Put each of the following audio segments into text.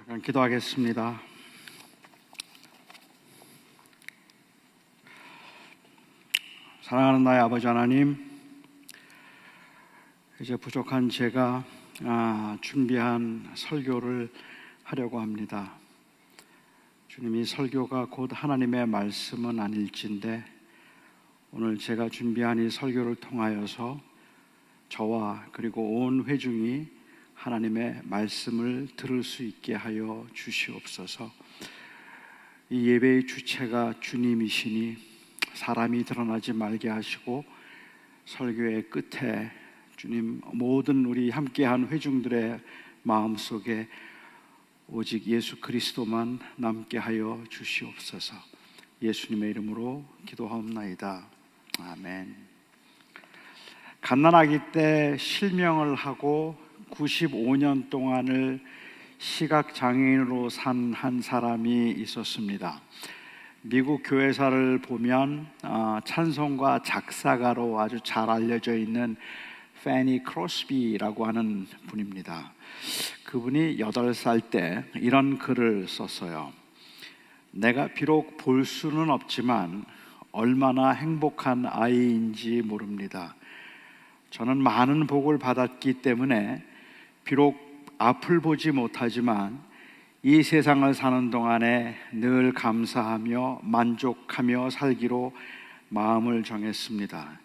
잠깐 기도하겠습니다. 사랑하는 나의 아버지 하나님, 이제 부족한 제가 준비한 설교를 하려고 합니다. 주님이 설교가 곧 하나님의 말씀은 아닐진데 오늘 제가 준비한 이 설교를 통하여서 저와 그리고 온 회중이 하나님의 말씀을 들을 수 있게 하여 주시옵소서. 이 예배의 주체가 주님이시니 사람이 드러나지 말게 하시고 설교의 끝에 주님 모든 우리 함께한 회중들의 마음속에 오직 예수 그리스도만 남게 하여 주시옵소서. 예수님의 이름으로 기도하옵나이다. 아멘. 갓난아기 때 실명을 하고 95년 동안을 시각장애인으로 산 한 사람이 있었습니다. 미국 교회사를 보면 찬송가 작사가로 아주 잘 알려져 있는 패니 크로스비라고 하는 분입니다. 그분이 8살 때 이런 글을 썼어요. 내가 비록 볼 수는 없지만 얼마나 행복한 아이인지 모릅니다. 저는 많은 복을 받았기 때문에 비록 앞을 보지 못하지만 이 세상을 사는 동안에 늘 감사하며 만족하며 살기로 마음을 정했습니다.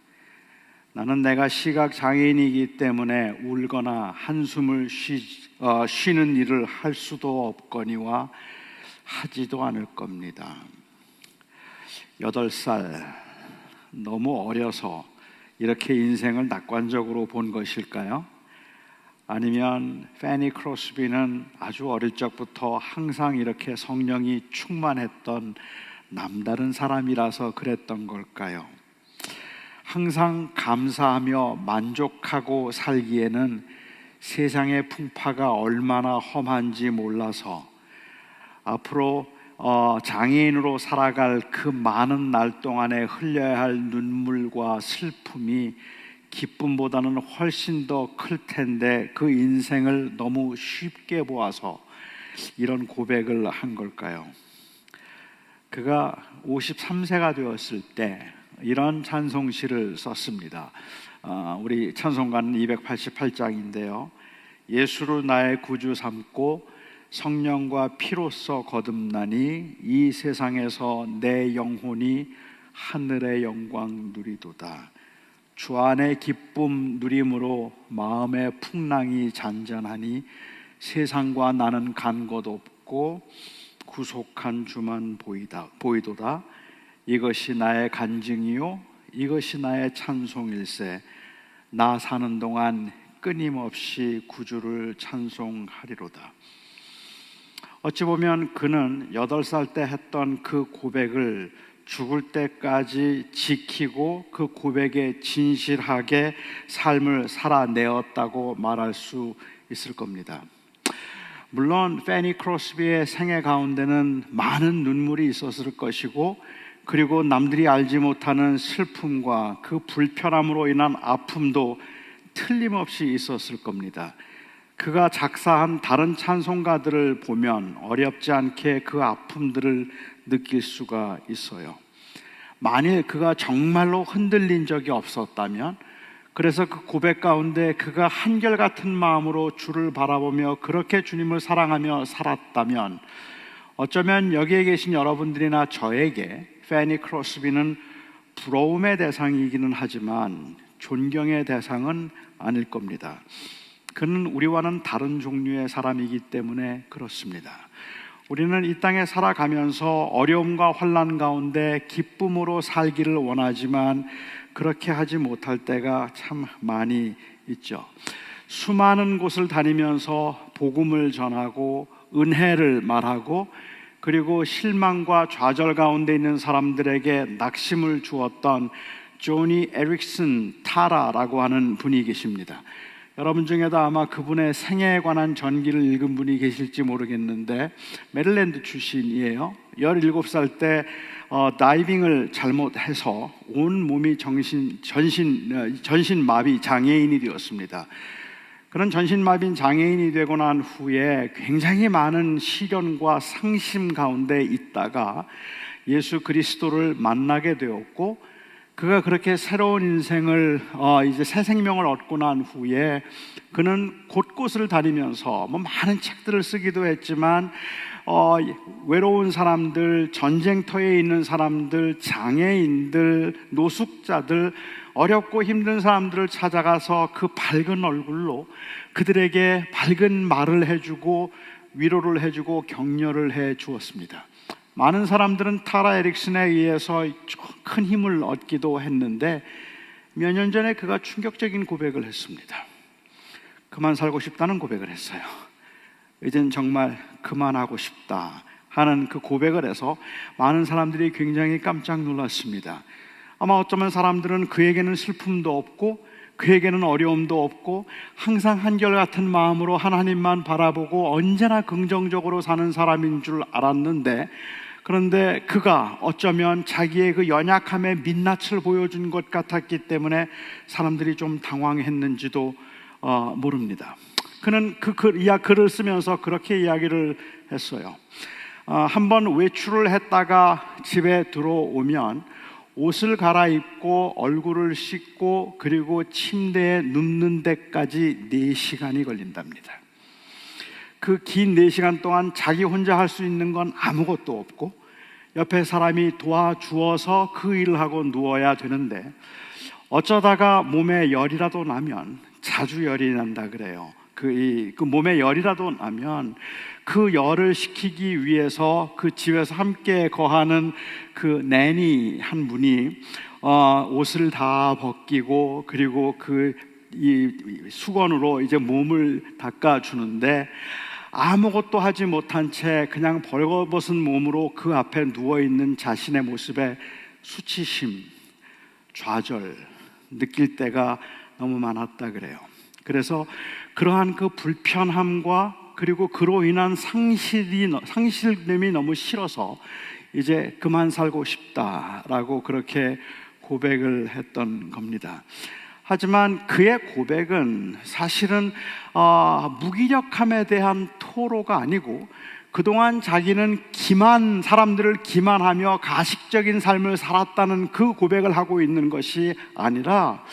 나는 내가 시각장애인이기 때문에 울거나 한숨을 쉬는 일을 할 수도 없거니와 하지도 않을 겁니다. 8살, 너무 어려서 이렇게 인생을 낙관적으로 본 것일까요? 아니면 패니 크로스비는 아주 어릴 적부터 항상 이렇게 성령이 충만했던 남다른 사람이라서 그랬던 걸까요? 항상 감사하며 만족하고 살기에는 세상의 풍파가 얼마나 험한지 몰라서 앞으로 장애인으로 살아갈 그 많은 날 동안에 흘려야 할 눈물과 슬픔이 기쁨보다는 훨씬 더 클 텐데 그 인생을 너무 쉽게 보아서 이런 고백을 한 걸까요? 그가 53세가 되었을 때 이런 찬송시를 썼습니다. 우리 찬송가는 288장인데요. 예수를 나의 구주 삼고 성령과 피로써 거듭나니 이 세상에서 내 영혼이 하늘의 영광 누리도다. 주 안의 기쁨 누림으로 마음의 풍랑이 잔잔하니 세상과 나는 간 것 없고 구속한 주만 보이도다. 이것이 나의 간증이요 이것이 나의 찬송일세. 나 사는 동안 끊임없이 구주를 찬송하리로다. 어찌 보면 그는 8살 때 했던 그 고백을 죽을 때까지 지키고 그 고백에 진실하게 삶을 살아내었다고 말할 수 있을 겁니다. 물론 패니 크로스비의 생애 가운데는 많은 눈물이 있었을 것이고 그리고 남들이 알지 못하는 슬픔과 그 불편함으로 인한 아픔도 틀림없이 있었을 겁니다. 그가 작사한 다른 찬송가들을 보면 어렵지 않게 그 아픔들을 느낄 수가 있어요. 만일 그가 정말로 흔들린 적이 없었다면, 그래서 그 고백 가운데 그가 한결같은 마음으로 주를 바라보며 그렇게 주님을 사랑하며 살았다면 어쩌면 여기에 계신 여러분들이나 저에게 패니 크로스비는 부러움의 대상이기는 하지만 존경의 대상은 아닐 겁니다. 그는 우리와는 다른 종류의 사람이기 때문에 그렇습니다. 우리는 이 땅에 살아가면서 어려움과 환난 가운데 기쁨으로 살기를 원하지만 그렇게 하지 못할 때가 참 많이 있죠. 수많은 곳을 다니면서 복음을 전하고 은혜를 말하고 그리고 실망과 좌절 가운데 있는 사람들에게 낙심을 주었던 조니 에릭슨 타라라고 하는 분이 계십니다. 여러분 중에도 아마 그분의 생애에 관한 전기를 읽은 분이 계실지 모르겠는데 메릴랜드 출신이에요. 17살 때 다이빙을 잘못해서 온 몸이 전신 마비 장애인이 되었습니다. 그런 전신마비인 장애인이 되고 난 후에 굉장히 많은 시련과 상심 가운데 있다가 예수 그리스도를 만나게 되었고, 그가 그렇게 새로운 인생을 이제 새 생명을 얻고 난 후에 그는 곳곳을 다니면서 많은 책들을 쓰기도 했지만 외로운 사람들, 전쟁터에 있는 사람들, 장애인들, 노숙자들, 어렵고 힘든 사람들을 찾아가서 그 밝은 얼굴로 그들에게 밝은 말을 해주고 위로를 해주고 격려를 해 주었습니다. 많은 사람들은 타라 에릭슨에 의해서 큰 힘을 얻기도 했는데, 몇 년 전에 그가 충격적인 고백을 했습니다. 그만 살고 싶다는 고백을 했어요. 이젠 정말 그만하고 싶다 하는 그 고백을 해서 많은 사람들이 굉장히 깜짝 놀랐습니다. 아마 어쩌면 사람들은 그에게는 슬픔도 없고 그에게는 어려움도 없고 항상 한결같은 마음으로 하나님만 바라보고 언제나 긍정적으로 사는 사람인 줄 알았는데, 그런데 그가 어쩌면 자기의 그 연약함의 민낯을 보여준 것 같았기 때문에 사람들이 좀 당황했는지도 모릅니다. 그는 그 글을 쓰면서 그렇게 이야기를 했어요. 한번 외출을 했다가 집에 들어오면 옷을 갈아입고 얼굴을 씻고 그리고 침대에 눕는 데까지 4시간이 걸린답니다. 그 긴 4시간 동안 자기 혼자 할 수 있는 건 아무것도 없고 옆에 사람이 도와주어서 그 일을 하고 누워야 되는데, 어쩌다가 몸에 열이라도 나면, 자주 열이 난다 그래요. 그 몸에 열이라도 나면 그 열을 식히기 위해서 그 집에서 함께 거하는 그 내니 한 분이 옷을 다 벗기고 그리고 이 수건으로 이제 몸을 닦아주는데, 아무것도 하지 못한 채 그냥 벌거벗은 몸으로 그 앞에 누워있는 자신의 모습에 수치심, 좌절 느낄 때가 너무 많았다 그래요. 그래서 그러한 그 불편함과 그리고 그로 인한 상실됨이 너무 싫어서 이제 그만 살고 싶다라고 그렇게 고백을 했던 겁니다. 하지만 그의 고백은 사실은 무기력함에 대한 토로가 아니고, 그동안 자기는 사람들을 기만하며 가식적인 삶을 살았다는 그 고백을 하고 있는 것이 아니라,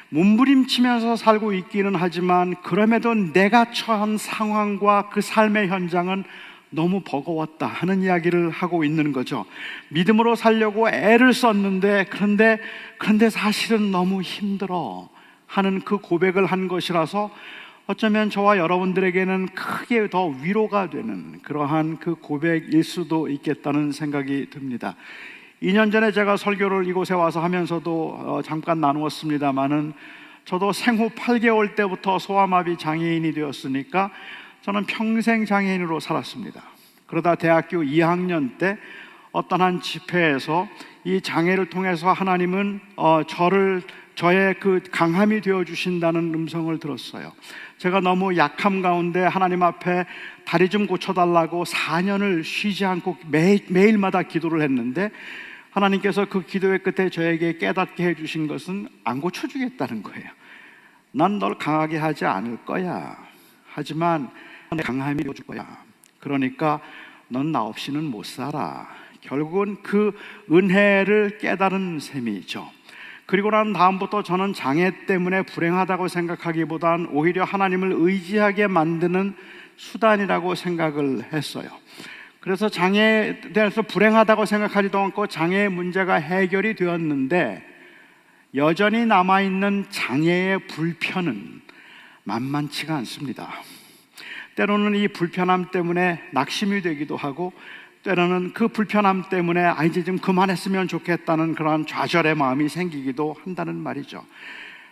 몸부림치면서 살고 있기는 하지만 그럼에도 내가 처한 상황과 그 삶의 현장은 너무 버거웠다 하는 이야기를 하고 있는 거죠. 믿음으로 살려고 애를 썼는데 그런데 사실은 너무 힘들어 하는 그 고백을 한 것이라서 어쩌면 저와 여러분들에게는 크게 더 위로가 되는 그러한 그 고백일 수도 있겠다는 생각이 듭니다. 2년 전에 제가 설교를 이곳에 와서 하면서도 잠깐 나누었습니다마는, 저도 생후 8개월 때부터 소아마비 장애인이 되었으니까 저는 평생 장애인으로 살았습니다. 그러다 대학교 2학년 때 어떤 한 집회에서 이 장애를 통해서 하나님은 저의 그 강함이 되어 주신다는 음성을 들었어요. 제가 너무 약함 가운데 하나님 앞에 다리 좀 고쳐달라고 4년을 쉬지 않고 매일마다 기도를 했는데, 하나님께서 그 기도의 끝에 저에게 깨닫게 해주신 것은 안 고쳐주겠다는 거예요. 난 널 강하게 하지 않을 거야. 하지만 내 강함이 되어줄 거야. 그러니까 넌 나 없이는 못 살아. 결국은 그 은혜를 깨달은 셈이죠. 그리고 난 다음부터 저는 장애 때문에 불행하다고 생각하기보단 오히려 하나님을 의지하게 만드는 수단이라고 생각을 했어요. 그래서 장애에 대해서 불행하다고 생각하지도 않고 장애의 문제가 해결이 되었는데, 여전히 남아있는 장애의 불편은 만만치가 않습니다. 때로는 이 불편함 때문에 낙심이 되기도 하고, 때로는 그 불편함 때문에 이제 좀 그만했으면 좋겠다는 그런 좌절의 마음이 생기기도 한다는 말이죠.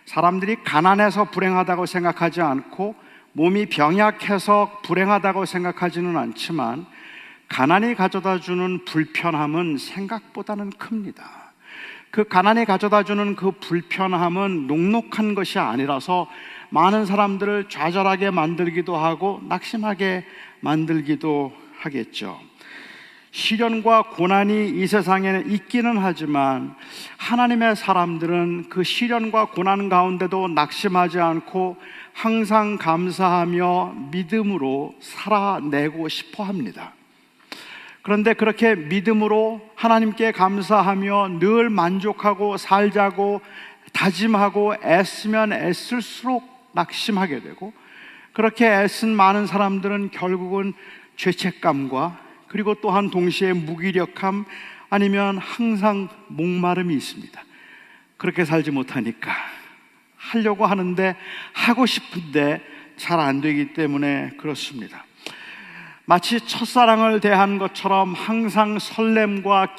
사람들이 가난해서 불행하다고 생각하지 않고 몸이 병약해서 불행하다고 생각하지는 않지만, 가난이 가져다주는 불편함은 생각보다는 큽니다. 그 가난이 가져다주는 그 불편함은 녹록한 것이 아니라서 많은 사람들을 좌절하게 만들기도 하고 낙심하게 만들기도 하겠죠. 시련과 고난이 이 세상에는 있기는 하지만 하나님의 사람들은 그 시련과 고난 가운데도 낙심하지 않고 항상 감사하며 믿음으로 살아내고 싶어 합니다. 그런데 그렇게 믿음으로 하나님께 감사하며 늘 만족하고 살자고 다짐하고 애쓰면 애쓸수록 낙심하게 되고, 그렇게 애쓴 많은 사람들은 결국은 죄책감과 그리고 또한 동시에 무기력함, 아니면 항상 목마름이 있습니다. 그렇게 살지 못하니까 하려고 하는데, 하고 싶은데 잘 안 되기 때문에 그렇습니다. 마치 첫사랑을 대한 것처럼 항상 설렘과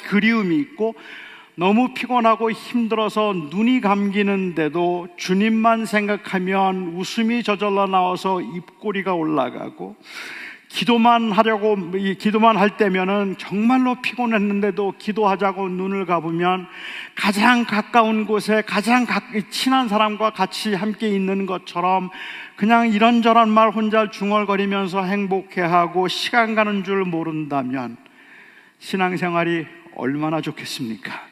그리움이 있고, 너무 피곤하고 힘들어서 눈이 감기는데도 주님만 생각하면 웃음이 저절로 나와서 입꼬리가 올라가고, 기도만 할 때면은 정말로 피곤했는데도 기도하자고 눈을 감으면 가장 가까운 곳에 가장 친한 사람과 같이 함께 있는 것처럼 그냥 이런저런 말 혼자 중얼거리면서 행복해하고 시간 가는 줄 모른다면 신앙생활이 얼마나 좋겠습니까?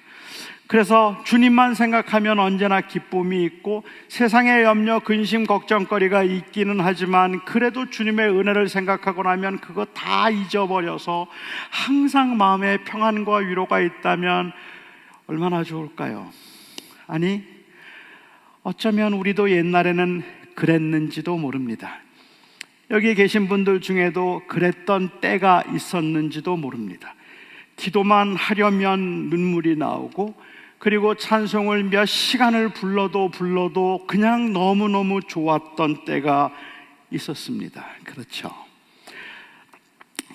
그래서 주님만 생각하면 언제나 기쁨이 있고, 세상의 염려, 근심, 걱정거리가 있기는 하지만 그래도 주님의 은혜를 생각하고 나면 그거 다 잊어버려서 항상 마음에 평안과 위로가 있다면 얼마나 좋을까요? 아니, 어쩌면 우리도 옛날에는 그랬는지도 모릅니다. 여기 계신 분들 중에도 그랬던 때가 있었는지도 모릅니다. 기도만 하려면 눈물이 나오고, 그리고 찬송을 몇 시간을 불러도 그냥 너무너무 좋았던 때가 있었습니다. 그렇죠?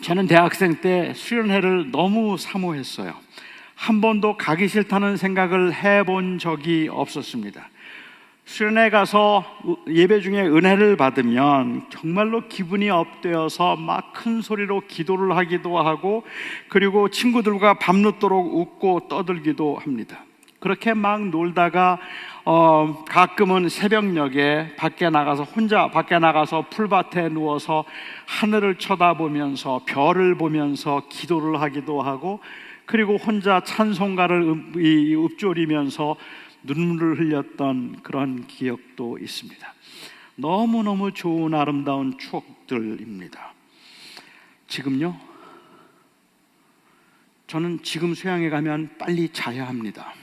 저는 대학생 때 수련회를 너무 사모했어요. 한 번도 가기 싫다는 생각을 해본 적이 없었습니다. 수련회 가서 예배 중에 은혜를 받으면 정말로 기분이 업되어서 막 큰 소리로 기도를 하기도 하고, 그리고 친구들과 밤늦도록 웃고 떠들기도 합니다. 그렇게 막 놀다가 가끔은 새벽녘에 혼자 밖에 나가서 풀밭에 누워서 하늘을 쳐다보면서 별을 보면서 기도를 하기도 하고, 그리고 혼자 찬송가를 읊조리면서 눈물을 흘렸던 그런 기억도 있습니다. 너무너무 좋은 아름다운 추억들입니다. 지금요? 저는 지금 수양에 가면 빨리 자야 합니다.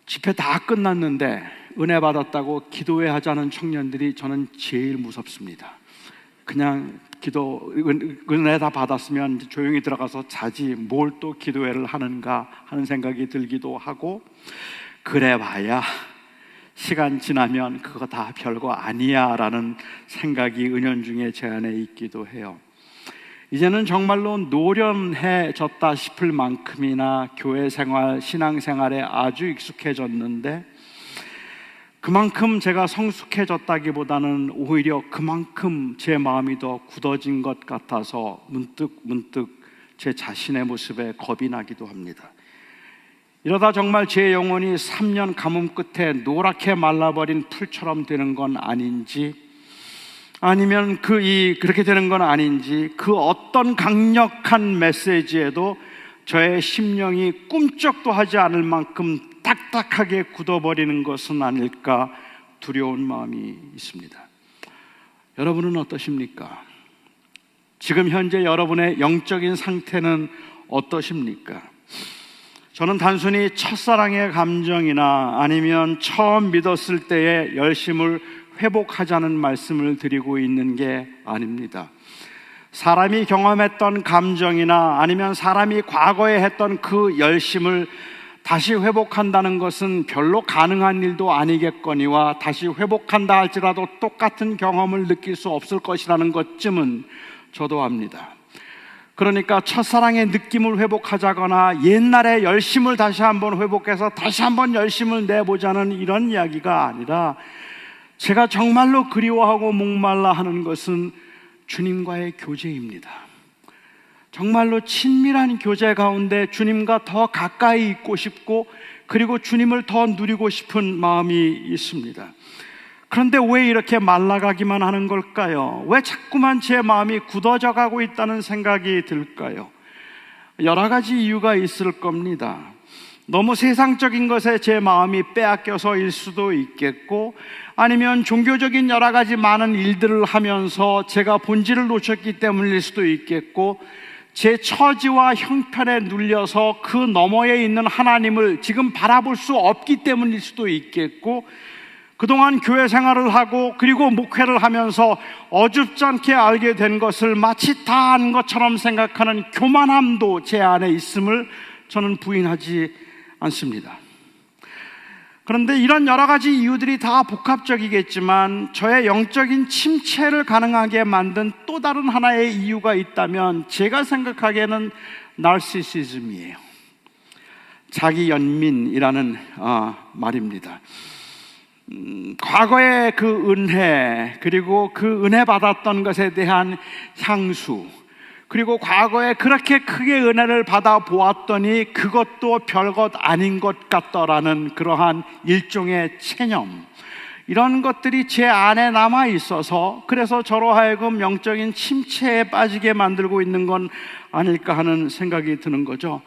집회 다 끝났는데 은혜 받았다고 기도회 하자는 청년들이 저는 제일 무섭습니다. 그냥 은혜 다 받았으면 조용히 들어가서 자지 뭘 또 기도회를 하는가 하는 생각이 들기도 하고, 그래 봐야 시간 지나면 그거 다 별거 아니야 라는 생각이 은연중에 제 안에 있기도 해요. 이제는 정말로 노련해졌다 싶을 만큼이나 교회 생활, 신앙생활에 아주 익숙해졌는데, 그만큼 제가 성숙해졌다기보다는 오히려 그만큼 제 마음이 더 굳어진 것 같아서 문득 제 자신의 모습에 겁이 나기도 합니다. 이러다 정말 제 영혼이 3년 가뭄 끝에 노랗게 말라버린 풀처럼 되는 건 아닌지, 아니면 그렇게 되는 건 아닌지, 그 어떤 강력한 메시지에도 저의 심령이 꿈쩍도 하지 않을 만큼 딱딱하게 굳어버리는 것은 아닐까 두려운 마음이 있습니다. 여러분은 어떠십니까? 지금 현재 여러분의 영적인 상태는 어떠십니까? 저는 단순히 첫사랑의 감정이나 아니면 처음 믿었을 때의 열심을 회복하자는 말씀을 드리고 있는 게 아닙니다. 사람이 경험했던 감정이나 아니면 사람이 과거에 했던 그 열심을 다시 회복한다는 것은 별로 가능한 일도 아니겠거니와, 다시 회복한다 할지라도 똑같은 경험을 느낄 수 없을 것이라는 것쯤은 저도 압니다. 그러니까 첫사랑의 느낌을 회복하자거나 옛날의 열심을 다시 한번 회복해서 다시 한번 열심을 내보자는 이런 이야기가 아니라, 제가 정말로 그리워하고 목말라 하는 것은 주님과의 교제입니다. 정말로 친밀한 교제 가운데 주님과 더 가까이 있고 싶고, 그리고 주님을 더 누리고 싶은 마음이 있습니다. 그런데 왜 이렇게 말라가기만 하는 걸까요? 왜 자꾸만 제 마음이 굳어져 가고 있다는 생각이 들까요? 여러 가지 이유가 있을 겁니다. 너무 세상적인 것에 제 마음이 빼앗겨서일 수도 있겠고, 아니면 종교적인 여러 가지 많은 일들을 하면서 제가 본질을 놓쳤기 때문일 수도 있겠고, 제 처지와 형편에 눌려서 그 너머에 있는 하나님을 지금 바라볼 수 없기 때문일 수도 있겠고, 그동안 교회 생활을 하고 그리고 목회를 하면서 어줍지 않게 알게 된 것을 마치 다 아는 것처럼 생각하는 교만함도 제 안에 있음을 저는 부인하지 않습니다. 그런데 이런 여러 가지 이유들이 다 복합적이겠지만 저의 영적인 침체를 가능하게 만든 또 다른 하나의 이유가 있다면 제가 생각하기에는 나르시시즘이에요. 자기연민이라는 말입니다. 과거의 그 은혜, 그리고 그 은혜 받았던 것에 대한 향수, 그리고 과거에 그렇게 크게 은혜를 받아 보았더니 그것도 별것 아닌 것 같더라는 그러한 일종의 체념, 이런 것들이 제 안에 남아 있어서 그래서 저로 하여금 영적인 침체에 빠지게 만들고 있는 건 아닐까 하는 생각이 드는 거죠.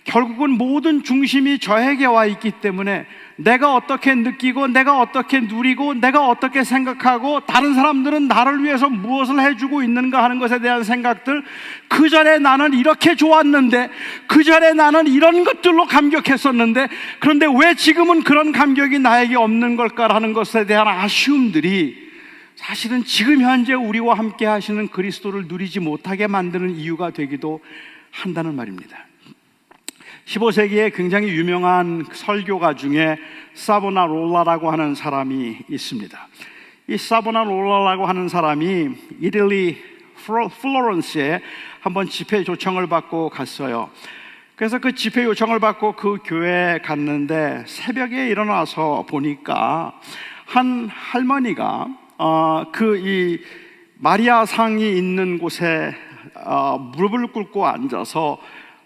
결국은 모든 중심이 저에게 와 있기 때문에 내가 어떻게 느끼고 내가 어떻게 누리고 내가 어떻게 생각하고 다른 사람들은 나를 위해서 무엇을 해주고 있는가 하는 것에 대한 생각들, 그 전에 나는 이렇게 좋았는데, 그 전에 나는 이런 것들로 감격했었는데 그런데 왜 지금은 그런 감격이 나에게 없는 걸까라는 것에 대한 아쉬움들이 사실은 지금 현재 우리와 함께 하시는 그리스도를 누리지 못하게 만드는 이유가 되기도 한다는 말입니다. 15세기에 굉장히 유명한 설교가 중에 사보나롤라라고 하는 사람이 있습니다. 이 사보나롤라라고 하는 사람이 이탈리 플로렌스에 한번 집회 요청을 받고 갔어요. 그래서 그 집회 요청을 받고 그 교회에 갔는데 새벽에 일어나서 보니까 한 할머니가 이 마리아상이 있는 곳에 무릎을 꿇고 앉아서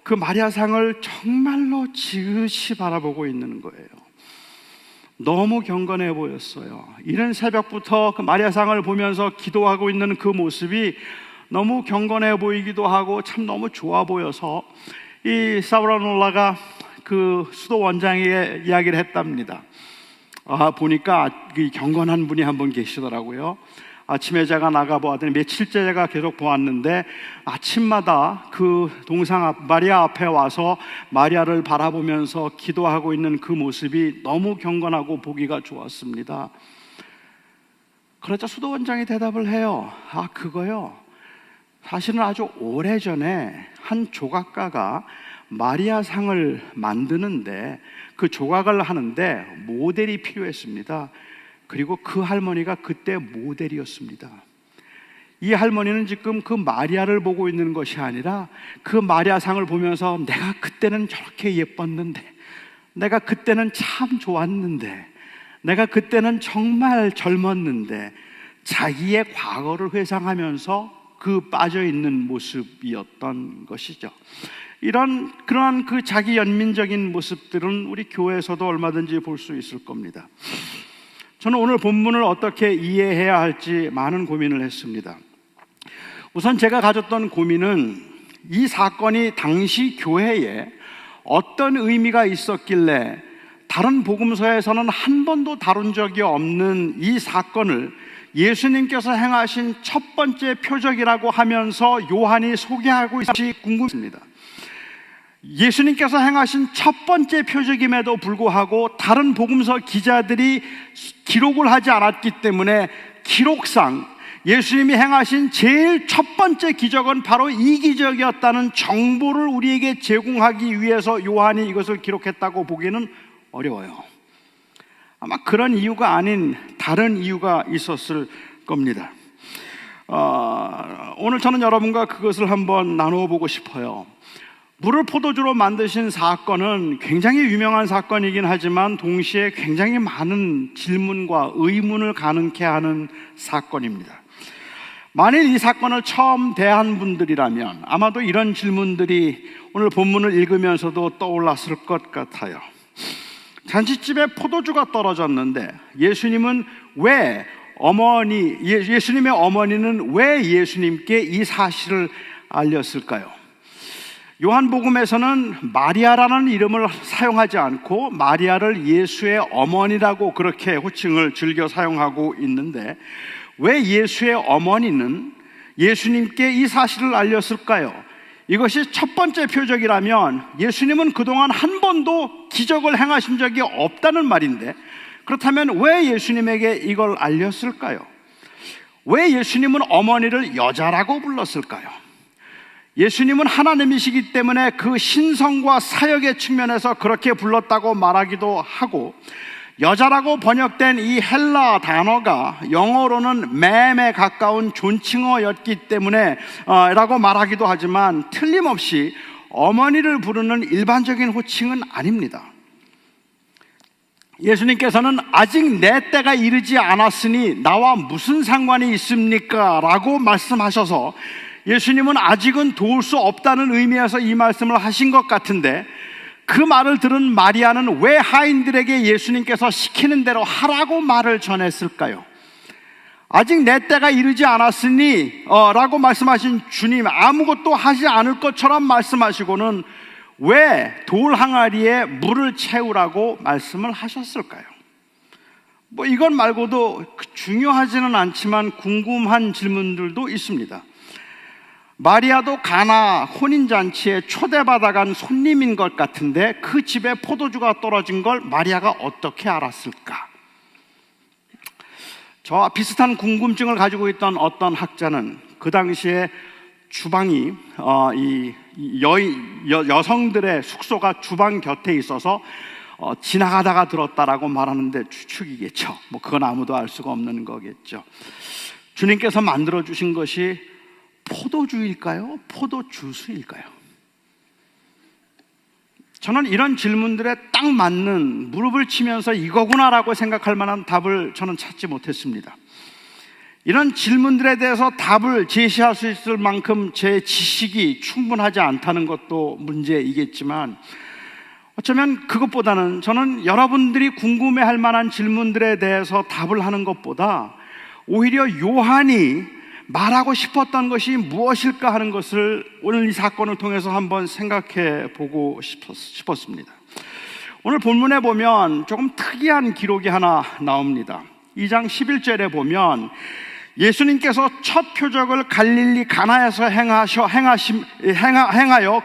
그 마리아상을 정말로 지그시 바라보고 있는 거예요. 너무 경건해 보였어요. 이른 새벽부터 그 마리아상을 보면서 기도하고 있는 그 모습이 너무 경건해 보이기도 하고 참 너무 좋아 보여서 이 사보나롤라가 그 수도 원장에게 이야기를 했답니다. 보니까 그 경건한 분이 한 분 계시더라고요. 아침에 제가 나가보았더니 며칠째 제가 계속 보았는데 아침마다 그 동상 앞 마리아 앞에 와서 마리아를 바라보면서 기도하고 있는 그 모습이 너무 경건하고 보기가 좋았습니다. 그러자 수도원장이 대답을 해요. 그거요, 사실은 아주 오래전에 한 조각가가 마리아상을 만드는데 그 조각을 하는데 모델이 필요했습니다. 그리고 그 할머니가 그때 모델이었습니다. 이 할머니는 지금 그 마리아를 보고 있는 것이 아니라 그 마리아상을 보면서 내가 그때는 저렇게 예뻤는데, 내가 그때는 참 좋았는데, 내가 그때는 정말 젊었는데, 자기의 과거를 회상하면서 그 빠져있는 모습이었던 것이죠. 그러한 그 자기 연민적인 모습들은 우리 교회에서도 얼마든지 볼 수 있을 겁니다. 저는 오늘 본문을 어떻게 이해해야 할지 많은 고민을 했습니다. 우선 제가 가졌던 고민은 이 사건이 당시 교회에 어떤 의미가 있었길래 다른 복음서에서는 한 번도 다룬 적이 없는 이 사건을 예수님께서 행하신 첫 번째 표적이라고 하면서 요한이 소개하고 있을지 궁금합니다. 예수님께서 행하신 첫 번째 표적임에도 불구하고 다른 복음서 기자들이 기록을 하지 않았기 때문에 기록상 예수님이 행하신 제일 첫 번째 기적은 바로 이 기적이었다는 정보를 우리에게 제공하기 위해서 요한이 이것을 기록했다고 보기는 어려워요. 아마 그런 이유가 아닌 다른 이유가 있었을 겁니다. 오늘 저는 여러분과 그것을 한번 나누어 보고 싶어요. 물을 포도주로 만드신 사건은 굉장히 유명한 사건이긴 하지만 동시에 굉장히 많은 질문과 의문을 가능케 하는 사건입니다. 만일 이 사건을 처음 대한 분들이라면 아마도 이런 질문들이 오늘 본문을 읽으면서도 떠올랐을 것 같아요. 잔치집에 포도주가 떨어졌는데 예수님의 어머니는 왜 예수님께 이 사실을 알렸을까요? 요한복음에서는 마리아라는 이름을 사용하지 않고 마리아를 예수의 어머니라고 그렇게 호칭을 즐겨 사용하고 있는데, 왜 예수의 어머니는 예수님께 이 사실을 알렸을까요? 이것이 첫 번째 표적이라면 예수님은 그동안 한 번도 기적을 행하신 적이 없다는 말인데, 그렇다면 왜 예수님에게 이걸 알렸을까요? 왜 예수님은 어머니를 여자라고 불렀을까요? 예수님은 하나님이시기 때문에 그 신성과 사역의 측면에서 그렇게 불렀다고 말하기도 하고, 여자라고 번역된 이 헬라 단어가 영어로는 맴에 가까운 존칭어였기 때문에 라고 말하기도 하지만, 틀림없이 어머니를 부르는 일반적인 호칭은 아닙니다. 예수님께서는 아직 내 때가 이르지 않았으니 나와 무슨 상관이 있습니까? 라고 말씀하셔서 예수님은 아직은 도울 수 없다는 의미에서 이 말씀을 하신 것 같은데, 그 말을 들은 마리아는 왜 하인들에게 예수님께서 시키는 대로 하라고 말을 전했을까요? 아직 내 때가 이르지 않았으니 라고 말씀하신 주님, 아무것도 하지 않을 것처럼 말씀하시고는 왜 돌 항아리에 물을 채우라고 말씀을 하셨을까요? 이건 말고도 중요하지는 않지만 궁금한 질문들도 있습니다. 마리아도 가나 혼인잔치에 초대받아간 손님인 것 같은데, 그 집에 포도주가 떨어진 걸 마리아가 어떻게 알았을까? 저와 비슷한 궁금증을 가지고 있던 어떤 학자는 그 당시에 주방이 여성들의 숙소가 주방 곁에 있어서 지나가다가 들었다라고 말하는데, 추측이겠죠. 그건 아무도 알 수가 없는 거겠죠. 주님께서 만들어주신 것이 포도주일까요? 포도주스일까요? 저는 이런 질문들에 딱 맞는, 무릎을 치면서 이거구나라고 생각할 만한 답을 저는 찾지 못했습니다. 이런 질문들에 대해서 답을 제시할 수 있을 만큼 제 지식이 충분하지 않다는 것도 문제이겠지만, 어쩌면 그것보다는 저는 여러분들이 궁금해할 만한 질문들에 대해서 답을 하는 것보다 오히려 요한이 말하고 싶었던 것이 무엇일까 하는 것을 오늘 이 사건을 통해서 한번 생각해 보고 싶었습니다. 오늘 본문에 보면 조금 특이한 기록이 하나 나옵니다. 2장 11절에 보면 예수님께서 첫 표적을 갈릴리 가나에서 행하여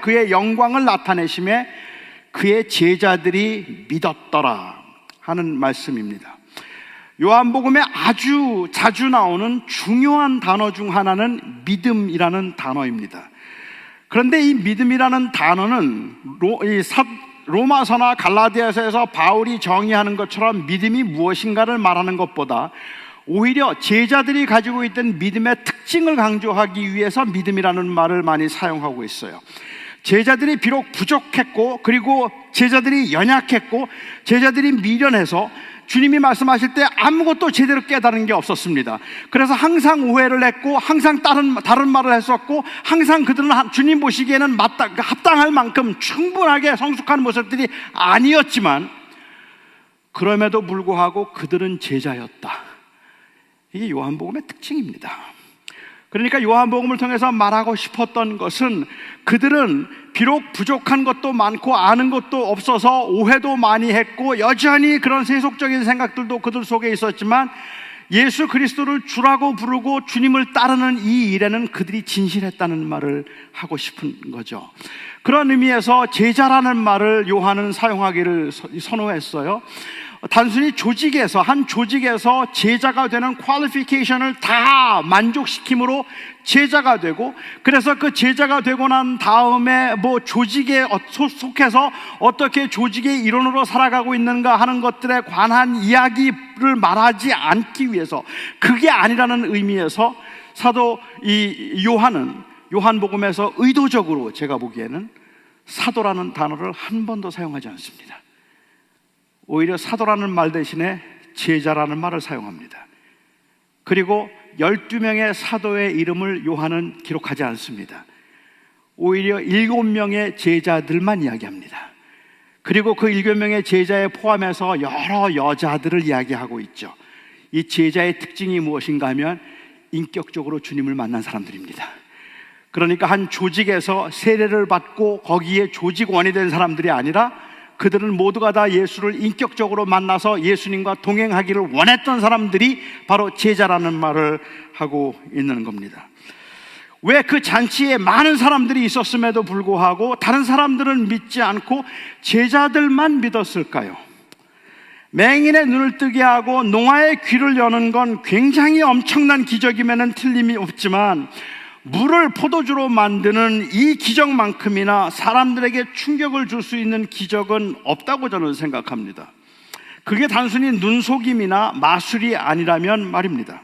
그의 영광을 나타내심에 그의 제자들이 믿었더라 하는 말씀입니다. 요한복음에 아주 자주 나오는 중요한 단어 중 하나는 믿음이라는 단어입니다. 그런데 이 믿음이라는 단어는 로마서나 갈라디아서에서 바울이 정의하는 것처럼 믿음이 무엇인가를 말하는 것보다 오히려 제자들이 가지고 있던 믿음의 특징을 강조하기 위해서 믿음이라는 말을 많이 사용하고 있어요. 제자들이 비록 부족했고, 그리고 제자들이 연약했고, 제자들이 미련해서 주님이 말씀하실 때 아무것도 제대로 깨달은 게 없었습니다. 그래서 항상 오해를 했고, 항상 다른 말을 했었고, 항상 그들은 주님 보시기에는 합당할 만큼 충분하게 성숙한 모습들이 아니었지만, 그럼에도 불구하고 그들은 제자였다. 이게 요한복음의 특징입니다. 그러니까 요한복음을 통해서 말하고 싶었던 것은, 그들은 비록 부족한 것도 많고 아는 것도 없어서 오해도 많이 했고 여전히 그런 세속적인 생각들도 그들 속에 있었지만, 예수 그리스도를 주라고 부르고 주님을 따르는 이 일에는 그들이 진실했다는 말을 하고 싶은 거죠. 그런 의미에서 제자라는 말을 요한은 사용하기를 선호했어요. 단순히 한 조직에서 제자가 되는 퀄리피케이션을 다 만족시킴으로 제자가 되고, 그래서 그 제자가 되고 난 다음에 조직에 속해서 어떻게 조직의 일원으로 살아가고 있는가 하는 것들에 관한 이야기를 말하지 않기 위해서, 그게 아니라는 의미에서 사도 요한은 요한복음에서 의도적으로 제가 보기에는 사도라는 단어를 한 번도 사용하지 않습니다. 오히려 사도라는 말 대신에 제자라는 말을 사용합니다. 그리고 12명의 사도의 이름을 요한은 기록하지 않습니다. 오히려 7명의 제자들만 이야기합니다. 그리고 그 7명의 제자에 포함해서 여러 여자들을 이야기하고 있죠. 이 제자의 특징이 무엇인가 하면 인격적으로 주님을 만난 사람들입니다. 그러니까 한 조직에서 세례를 받고 거기에 조직원이 된 사람들이 아니라 그들은 모두가 다 예수를 인격적으로 만나서 예수님과 동행하기를 원했던 사람들이 바로 제자라는 말을 하고 있는 겁니다. 왜 그 잔치에 많은 사람들이 있었음에도 불구하고 다른 사람들은 믿지 않고 제자들만 믿었을까요? 맹인의 눈을 뜨게 하고 농아의 귀를 여는 건 굉장히 엄청난 기적이면 틀림이 없지만 물을 포도주로 만드는 이 기적만큼이나 사람들에게 충격을 줄 수 있는 기적은 없다고 저는 생각합니다. 그게 단순히 눈속임이나 마술이 아니라면 말입니다.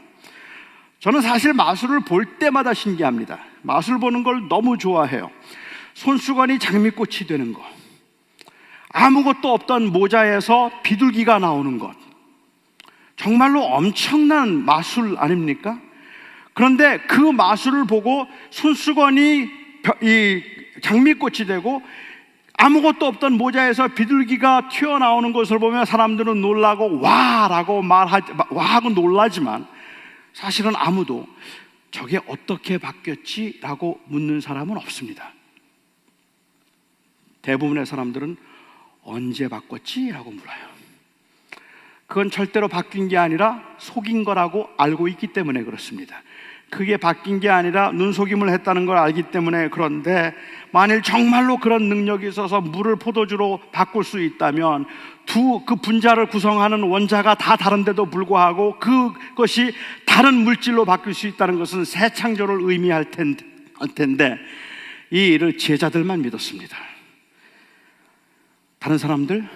저는 사실 마술을 볼 때마다 신기합니다. 마술 보는 걸 너무 좋아해요. 손수건이 장미꽃이 되는 것, 아무것도 없던 모자에서 비둘기가 나오는 것, 정말로 엄청난 마술 아닙니까? 그런데 그 마술을 보고 손수건이 이 장미꽃이 되고 아무것도 없던 모자에서 비둘기가 튀어나오는 것을 보면 사람들은 놀라고 와라고 와하고 놀라지만 사실은 아무도 저게 어떻게 바뀌었지? 라고 묻는 사람은 없습니다. 대부분의 사람들은 언제 바꿨지? 라고 물어요. 그건 절대로 바뀐 게 아니라 속인 거라고 알고 있기 때문에 그렇습니다. 그게 바뀐 게 아니라 눈속임을 했다는 걸 알기 때문에 그런데 만일 정말로 그런 능력이 있어서 물을 포도주로 바꿀 수 있다면 그 분자를 구성하는 원자가 다 다른데도 불구하고 그것이 다른 물질로 바뀔 수 있다는 것은 새 창조를 의미할 텐데 이 일을 제자들만 믿었습니다. 다른 사람들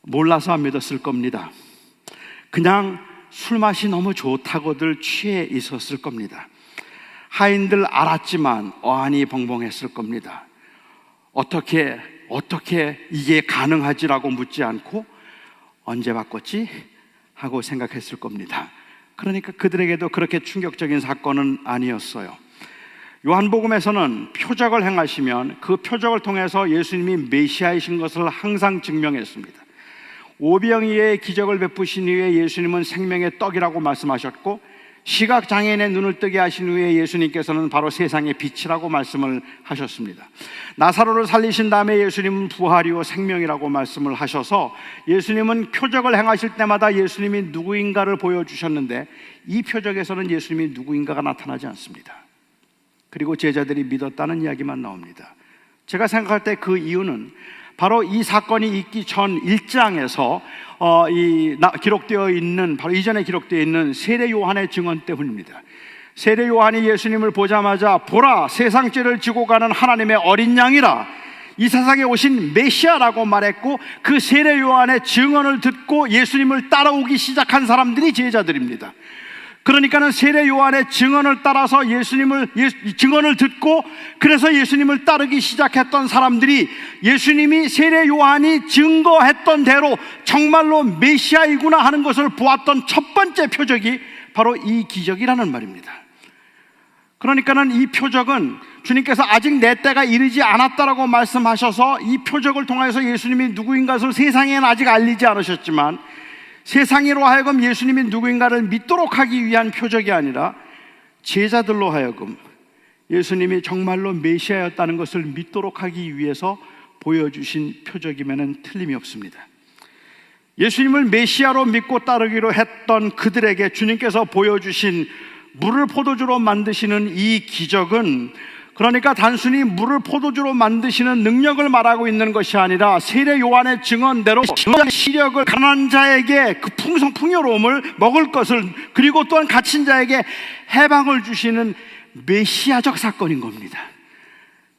몰라서 안 믿었을 겁니다. 그냥 술 맛이 너무 좋다고들 취해 있었을 겁니다. 하인들 알았지만 어안이 벙벙했을 겁니다. 어떻게 이게 가능하지라고 묻지 않고 언제 바꿨지? 하고 생각했을 겁니다. 그러니까 그들에게도 그렇게 충격적인 사건은 아니었어요. 요한복음에서는 표적을 행하시면 그 표적을 통해서 예수님이 메시아이신 것을 항상 증명했습니다. 오병이어의 기적을 베푸신 이후에 예수님은 생명의 떡이라고 말씀하셨고 시각장애인의 눈을 뜨게 하신 후에 예수님께서는 바로 세상의 빛이라고 말씀을 하셨습니다. 나사로를 살리신 다음에 예수님은 부활이요 생명이라고 말씀을 하셔서 예수님은 표적을 행하실 때마다 예수님이 누구인가를 보여주셨는데 이 표적에서는 예수님이 누구인가가 나타나지 않습니다. 그리고 제자들이 믿었다는 이야기만 나옵니다. 제가 생각할 때 그 이유는 바로 이 사건이 있기 전 1장에서 기록되어 있는 바로 이전에 기록되어 있는 세례 요한의 증언 때문입니다. 세례 요한이 예수님을 보자마자 보라 세상 죄를 지고 가는 하나님의 어린 양이라 이 세상에 오신 메시아라고 말했고 그 세례 요한의 증언을 듣고 예수님을 따라오기 시작한 사람들이 제자들입니다. 그러니까는 세례 요한의 증언을 따라서 증언을 듣고 그래서 예수님을 따르기 시작했던 사람들이 예수님이 세례 요한이 증거했던 대로 정말로 메시아이구나 하는 것을 보았던 첫 번째 표적이 바로 이 기적이라는 말입니다. 그러니까는 이 표적은 주님께서 아직 내 때가 이르지 않았다라고 말씀하셔서 이 표적을 통해서 예수님이 누구인가를 세상에는 아직 알리지 않으셨지만 세상으로 하여금 예수님이 누구인가를 믿도록 하기 위한 표적이 아니라 제자들로 하여금 예수님이 정말로 메시아였다는 것을 믿도록 하기 위해서 보여주신 표적이면 틀림이 없습니다. 예수님을 메시아로 믿고 따르기로 했던 그들에게 주님께서 보여주신 물을 포도주로 만드시는 이 기적은 그러니까 단순히 물을 포도주로 만드시는 능력을 말하고 있는 것이 아니라 세례 요한의 증언대로 시력을 가난한 자에게 그 풍요로움을 먹을 것을 그리고 또한 갇힌 자에게 해방을 주시는 메시아적 사건인 겁니다.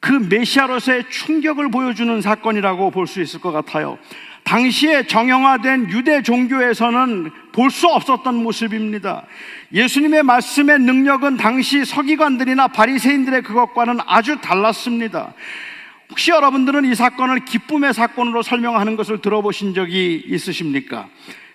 그 메시아로서의 충격을 보여주는 사건이라고 볼 수 있을 것 같아요. 당시에 정형화된 유대 종교에서는 볼 수 없었던 모습입니다. 예수님의 말씀의 능력은 당시 서기관들이나 바리새인들의 그것과는 아주 달랐습니다. 혹시 여러분들은 이 사건을 기쁨의 사건으로 설명하는 것을 들어보신 적이 있으십니까?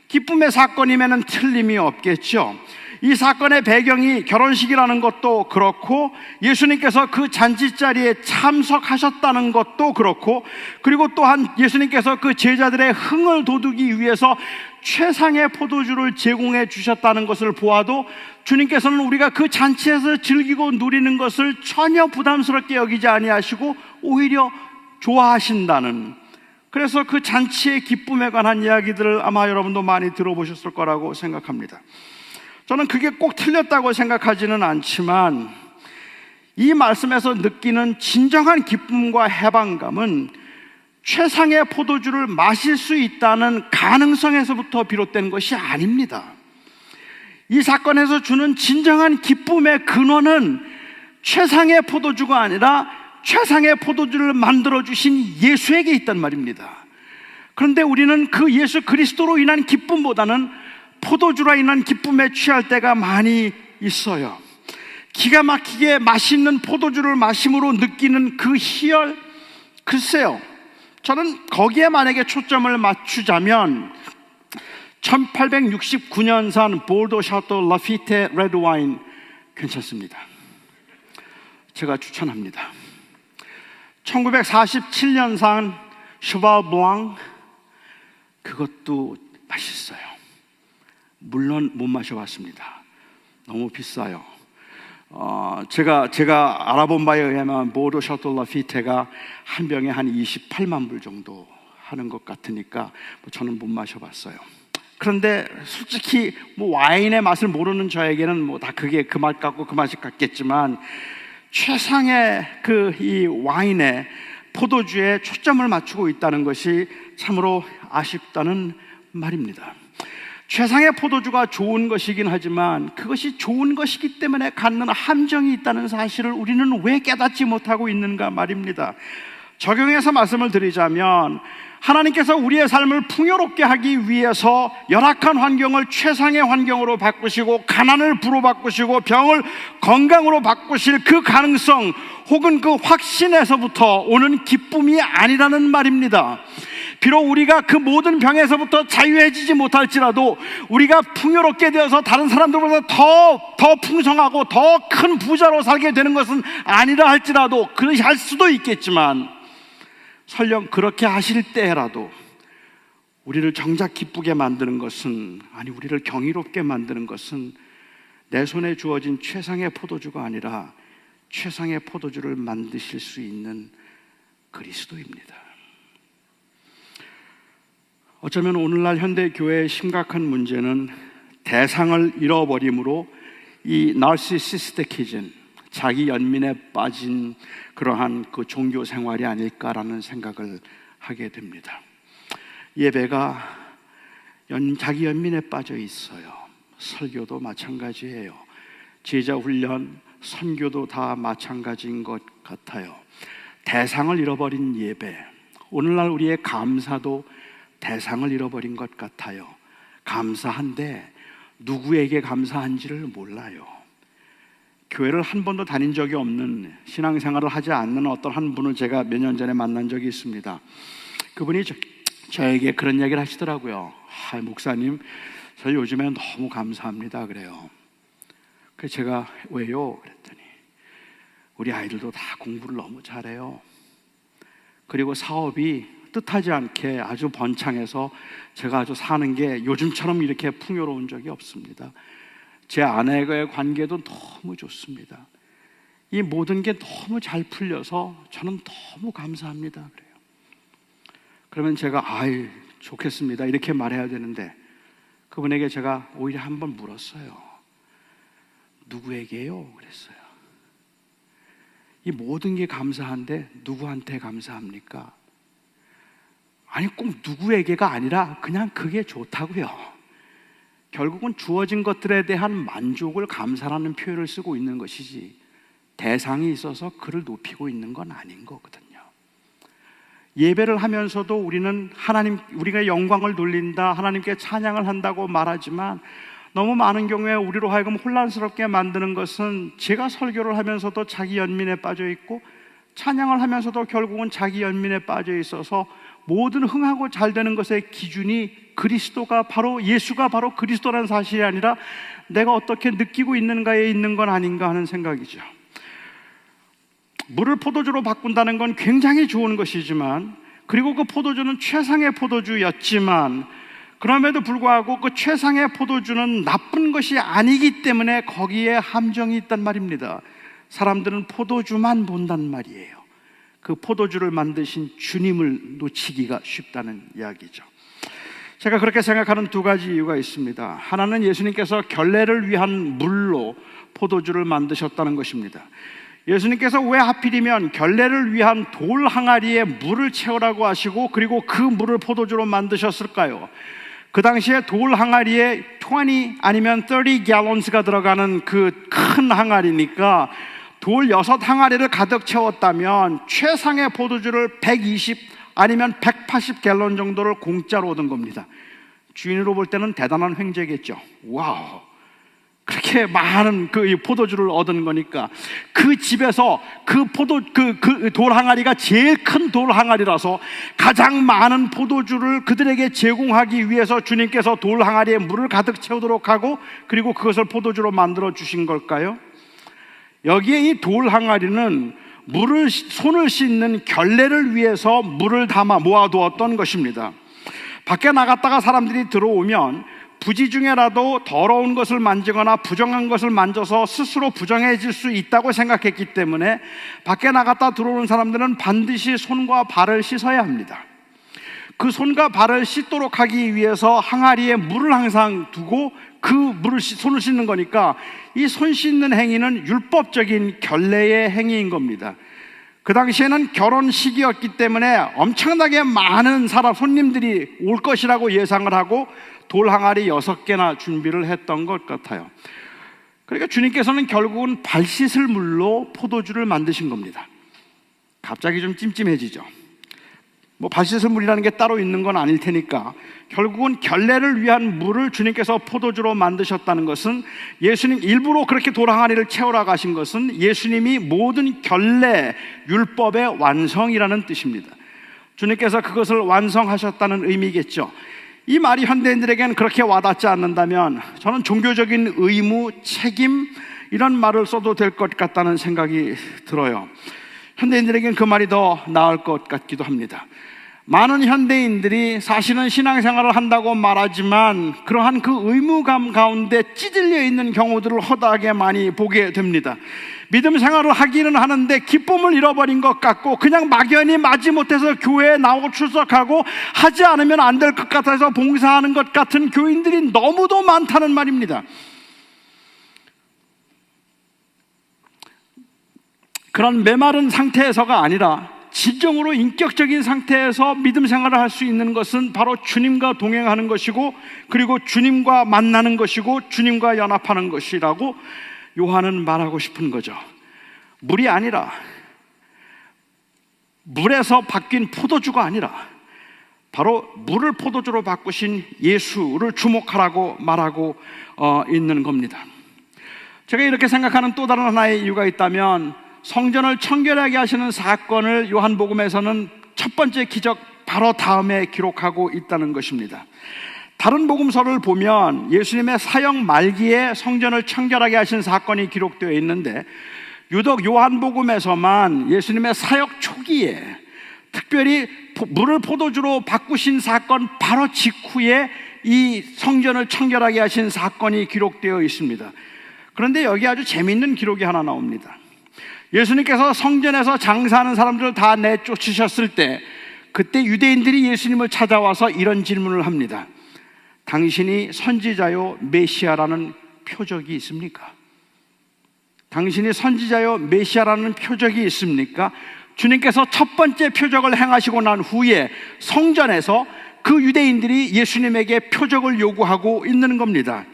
기쁨의 사건이면 틀림이 없겠죠. 이 사건의 배경이 결혼식이라는 것도 그렇고 예수님께서 그 잔치 자리에 참석하셨다는 것도 그렇고 그리고 또한 예수님께서 그 제자들의 흥을 돋우기 위해서 최상의 포도주를 제공해 주셨다는 것을 보아도 주님께서는 우리가 그 잔치에서 즐기고 누리는 것을 전혀 부담스럽게 여기지 아니하시고 오히려 좋아하신다는, 그래서 그 잔치의 기쁨에 관한 이야기들을 아마 여러분도 많이 들어보셨을 거라고 생각합니다. 저는 그게 꼭 틀렸다고 생각하지는 않지만 이 말씀에서 느끼는 진정한 기쁨과 해방감은 최상의 포도주를 마실 수 있다는 가능성에서부터 비롯된 것이 아닙니다. 이 사건에서 주는 진정한 기쁨의 근원은 최상의 포도주가 아니라 최상의 포도주를 만들어주신 예수에게 있단 말입니다. 그런데 우리는 그 예수 그리스도로 인한 기쁨보다는 포도주로 인한 기쁨에 취할 때가 많이 있어요. 기가 막히게 맛있는 포도주를 마심으로 느끼는 그 희열, 글쎄요, 저는 거기에 만약에 초점을 맞추자면 1869년산 보르도 샤또 라피테 레드 와인 괜찮습니다. 제가 추천합니다. 1947년산 슈발 블랑, 그것도 맛있어요. 물론 못 마셔봤습니다. 너무 비싸요. 제가 알아본 바에 의하면 보르도 샤또 라피테가 한 병에 한 28만 불 정도 하는 것 같으니까 저는 못 마셔봤어요. 그런데 솔직히 와인의 맛을 모르는 저에게는 다 그게 그 맛 같고 그 맛이 같겠지만 최상의 이 와인에 포도주에 초점을 맞추고 있다는 것이 참으로 아쉽다는 말입니다. 최상의 포도주가 좋은 것이긴 하지만 그것이 좋은 것이기 때문에 갖는 함정이 있다는 사실을 우리는 왜 깨닫지 못하고 있는가 말입니다. 적용해서 말씀을 드리자면 하나님께서 우리의 삶을 풍요롭게 하기 위해서 열악한 환경을 최상의 환경으로 바꾸시고 가난을 부로 바꾸시고 병을 건강으로 바꾸실 그 가능성 혹은 그 확신에서부터 오는 기쁨이 아니라는 말입니다. 비록 우리가 그 모든 병에서부터 자유해지지 못할지라도 우리가 풍요롭게 되어서 다른 사람들보다 더 풍성하고 더 큰 부자로 살게 되는 것은 아니라 할지라도, 그렇게 할 수도 있겠지만 설령 그렇게 하실 때라도 우리를 정작 기쁘게 만드는 것은, 아니 우리를 경이롭게 만드는 것은 내 손에 주어진 최상의 포도주가 아니라 최상의 포도주를 만드실 수 있는 그리스도입니다. 어쩌면 오늘날 현대 교회의 심각한 문제는 대상을 잃어버림으로 이 나르시시스틱해진 자기 연민에 빠진 그러한 그 종교 생활이 아닐까라는 생각을 하게 됩니다. 예배가 자기 연민에 빠져 있어요. 설교도 마찬가지예요. 제자 훈련, 선교도 다 마찬가지인 것 같아요. 대상을 잃어버린 예배, 오늘날 우리의 감사도 대상을 잃어버린 것 같아요. 감사한데 누구에게 감사한지를 몰라요. 교회를 한 번도 다닌 적이 없는, 신앙생활을 하지 않는 어떤 한 분을 제가 몇 년 전에 만난 적이 있습니다. 그분이 저에게 그런 이야기를 하시더라고요. 목사님, 저 요즘에 너무 감사합니다 그래요. 그래서 제가 왜요? 그랬더니 우리 아이들도 다 공부를 너무 잘해요. 그리고 사업이 뜻하지 않게 아주 번창해서 제가 아주 사는 게 요즘처럼 이렇게 풍요로운 적이 없습니다. 제 아내와의 관계도 너무 좋습니다. 이 모든 게 너무 잘 풀려서 저는 너무 감사합니다 그래요. 그러면 제가 좋겠습니다 이렇게 말해야 되는데 그분에게 제가 오히려 한번 물었어요. 누구에게요? 그랬어요. 이 모든 게 감사한데 누구한테 감사합니까? 아니 꼭 누구에게가 아니라 그냥 그게 좋다고요. 결국은 주어진 것들에 대한 만족을 감사라는 표현을 쓰고 있는 것이지 대상이 있어서 그를 높이고 있는 건 아닌 거거든요. 예배를 하면서도 우리는 우리가 영광을 돌린다, 하나님께 찬양을 한다고 말하지만 너무 많은 경우에 우리로 하여금 혼란스럽게 만드는 것은 제가 설교를 하면서도 자기 연민에 빠져 있고 찬양을 하면서도 결국은 자기 연민에 빠져 있어서 모든 흥하고 잘 되는 것의 기준이 예수가 바로 그리스도라는 사실이 아니라 내가 어떻게 느끼고 있는가에 있는 건 아닌가 하는 생각이죠. 물을 포도주로 바꾼다는 건 굉장히 좋은 것이지만, 그리고 그 포도주는 최상의 포도주였지만 그럼에도 불구하고 그 최상의 포도주는 나쁜 것이 아니기 때문에 거기에 함정이 있단 말입니다. 사람들은 포도주만 본단 말이에요. 그 포도주를 만드신 주님을 놓치기가 쉽다는 이야기죠. 제가 그렇게 생각하는 두 가지 이유가 있습니다. 하나는 예수님께서 결례를 위한 물로 포도주를 만드셨다는 것입니다. 예수님께서 왜 하필이면 결례를 위한 돌 항아리에 물을 채우라고 하시고 그리고 그 물을 포도주로 만드셨을까요? 그 당시에 돌 항아리에 20 아니면 30 gallons가 들어가는 그 큰 항아리니까 돌 6항아리를 가득 채웠다면 최상의 포도주를 120 아니면 180 갤런 정도를 공짜로 얻은 겁니다. 주인으로 볼 때는 대단한 횡재겠죠. 와우, 그렇게 많은 그 포도주를 얻은 거니까 그 집에서 그 돌 항아리가 제일 큰 돌 항아리라서 가장 많은 포도주를 그들에게 제공하기 위해서 주님께서 돌 항아리에 물을 가득 채우도록 하고 그리고 그것을 포도주로 만들어 주신 걸까요? 여기에 이 돌 항아리는 손을 씻는 결례를 위해서 물을 담아 모아두었던 것입니다. 밖에 나갔다가 사람들이 들어오면 부지 중에라도 더러운 것을 만지거나 부정한 것을 만져서 스스로 부정해질 수 있다고 생각했기 때문에 밖에 나갔다 들어오는 사람들은 반드시 손과 발을 씻어야 합니다. 그 손과 발을 씻도록 하기 위해서 항아리에 물을 항상 두고 손을 씻는 거니까 이 손 씻는 행위는 율법적인 결례의 행위인 겁니다. 그 당시에는 결혼식이었기 때문에 엄청나게 많은 손님들이 올 것이라고 예상을 하고 돌 항아리 6개나 준비를 했던 것 같아요. 그러니까 주님께서는 결국은 발 씻을 물로 포도주를 만드신 겁니다. 갑자기 좀 찜찜해지죠. 발 씻을 물이라는 게 따로 있는 건 아닐 테니까 결국은 결례를 위한 물을 주님께서 포도주로 만드셨다는 것은 예수님 일부러 그렇게 돌 항아리를 채우라 가신 것은 예수님이 모든 결례 율법의 완성이라는 뜻입니다. 주님께서 그것을 완성하셨다는 의미겠죠. 이 말이 현대인들에게는 그렇게 와닿지 않는다면 저는 종교적인 의무, 책임 이런 말을 써도 될 것 같다는 생각이 들어요. 현대인들에게는 그 말이 더 나을 것 같기도 합니다. 많은 현대인들이 사실은 신앙생활을 한다고 말하지만 그러한 그 의무감 가운데 찌들려 있는 경우들을 허다하게 많이 보게 됩니다. 믿음 생활을 하기는 하는데 기쁨을 잃어버린 것 같고 그냥 막연히 마지못해서 교회에 나오고 출석하고 하지 않으면 안 될 것 같아서 봉사하는 것 같은 교인들이 너무도 많다는 말입니다. 그런 메마른 상태에서가 아니라 진정으로 인격적인 상태에서 믿음 생활을 할 수 있는 것은 바로 주님과 동행하는 것이고 그리고 주님과 만나는 것이고 주님과 연합하는 것이라고 요한은 말하고 싶은 거죠. 물이 아니라 물에서 바뀐 포도주가 아니라 바로 물을 포도주로 바꾸신 예수를 주목하라고 말하고 있는 겁니다. 제가 이렇게 생각하는 또 다른 하나의 이유가 있다면 성전을 청결하게 하시는 사건을 요한복음에서는 첫 번째 기적 바로 다음에 기록하고 있다는 것입니다. 다른 복음서를 보면 예수님의 사역 말기에 성전을 청결하게 하신 사건이 기록되어 있는데 유독 요한복음에서만 예수님의 사역 초기에 특별히 물을 포도주로 바꾸신 사건 바로 직후에 이 성전을 청결하게 하신 사건이 기록되어 있습니다. 그런데 여기 아주 재미있는 기록이 하나 나옵니다. 예수님께서 성전에서 장사하는 사람들을 다 내쫓으셨을 때 그때 유대인들이 예수님을 찾아와서 이런 질문을 합니다. 당신이 선지자요 메시아라는 표적이 있습니까? 당신이 선지자요 메시아라는 표적이 있습니까? 주님께서 첫 번째 표적을 행하시고 난 후에 성전에서 그 유대인들이 예수님에게 표적을 요구하고 있는 겁니다.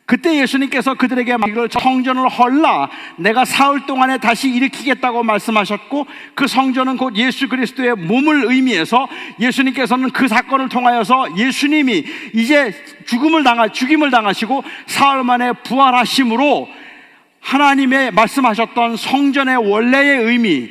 그때 예수님께서 그들에게 이걸 성전을 헐라 내가 사흘 동안에 다시 일으키겠다고 말씀하셨고 그 성전은 곧 예수 그리스도의 몸을 의미해서 예수님께서는 그 사건을 통하여서 예수님이 이제 죽임을 당하시고 사흘 만에 부활하심으로 하나님의 말씀하셨던 성전의 원래의 의미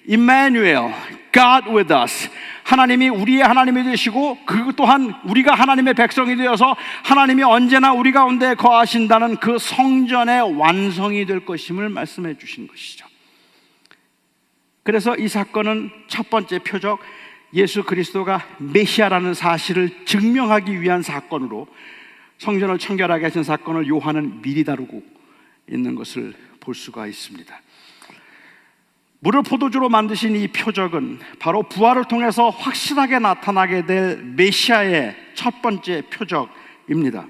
Emmanuel, God with us 하나님이 우리의 하나님이 되시고 그 또한 우리가 하나님의 백성이 되어서 하나님이 언제나 우리 가운데 거하신다는 그 성전의 완성이 될 것임을 말씀해 주신 것이죠. 그래서 이 사건은 첫 번째 표적 예수 그리스도가 메시아라는 사실을 증명하기 위한 사건으로 성전을 청결하게 하신 사건을 요한은 미리 다루고 있는 것을 볼 수가 있습니다. 물을 포도주로 만드신 이 표적은 바로 부활을 통해서 확실하게 나타나게 될 메시아의 첫 번째 표적입니다.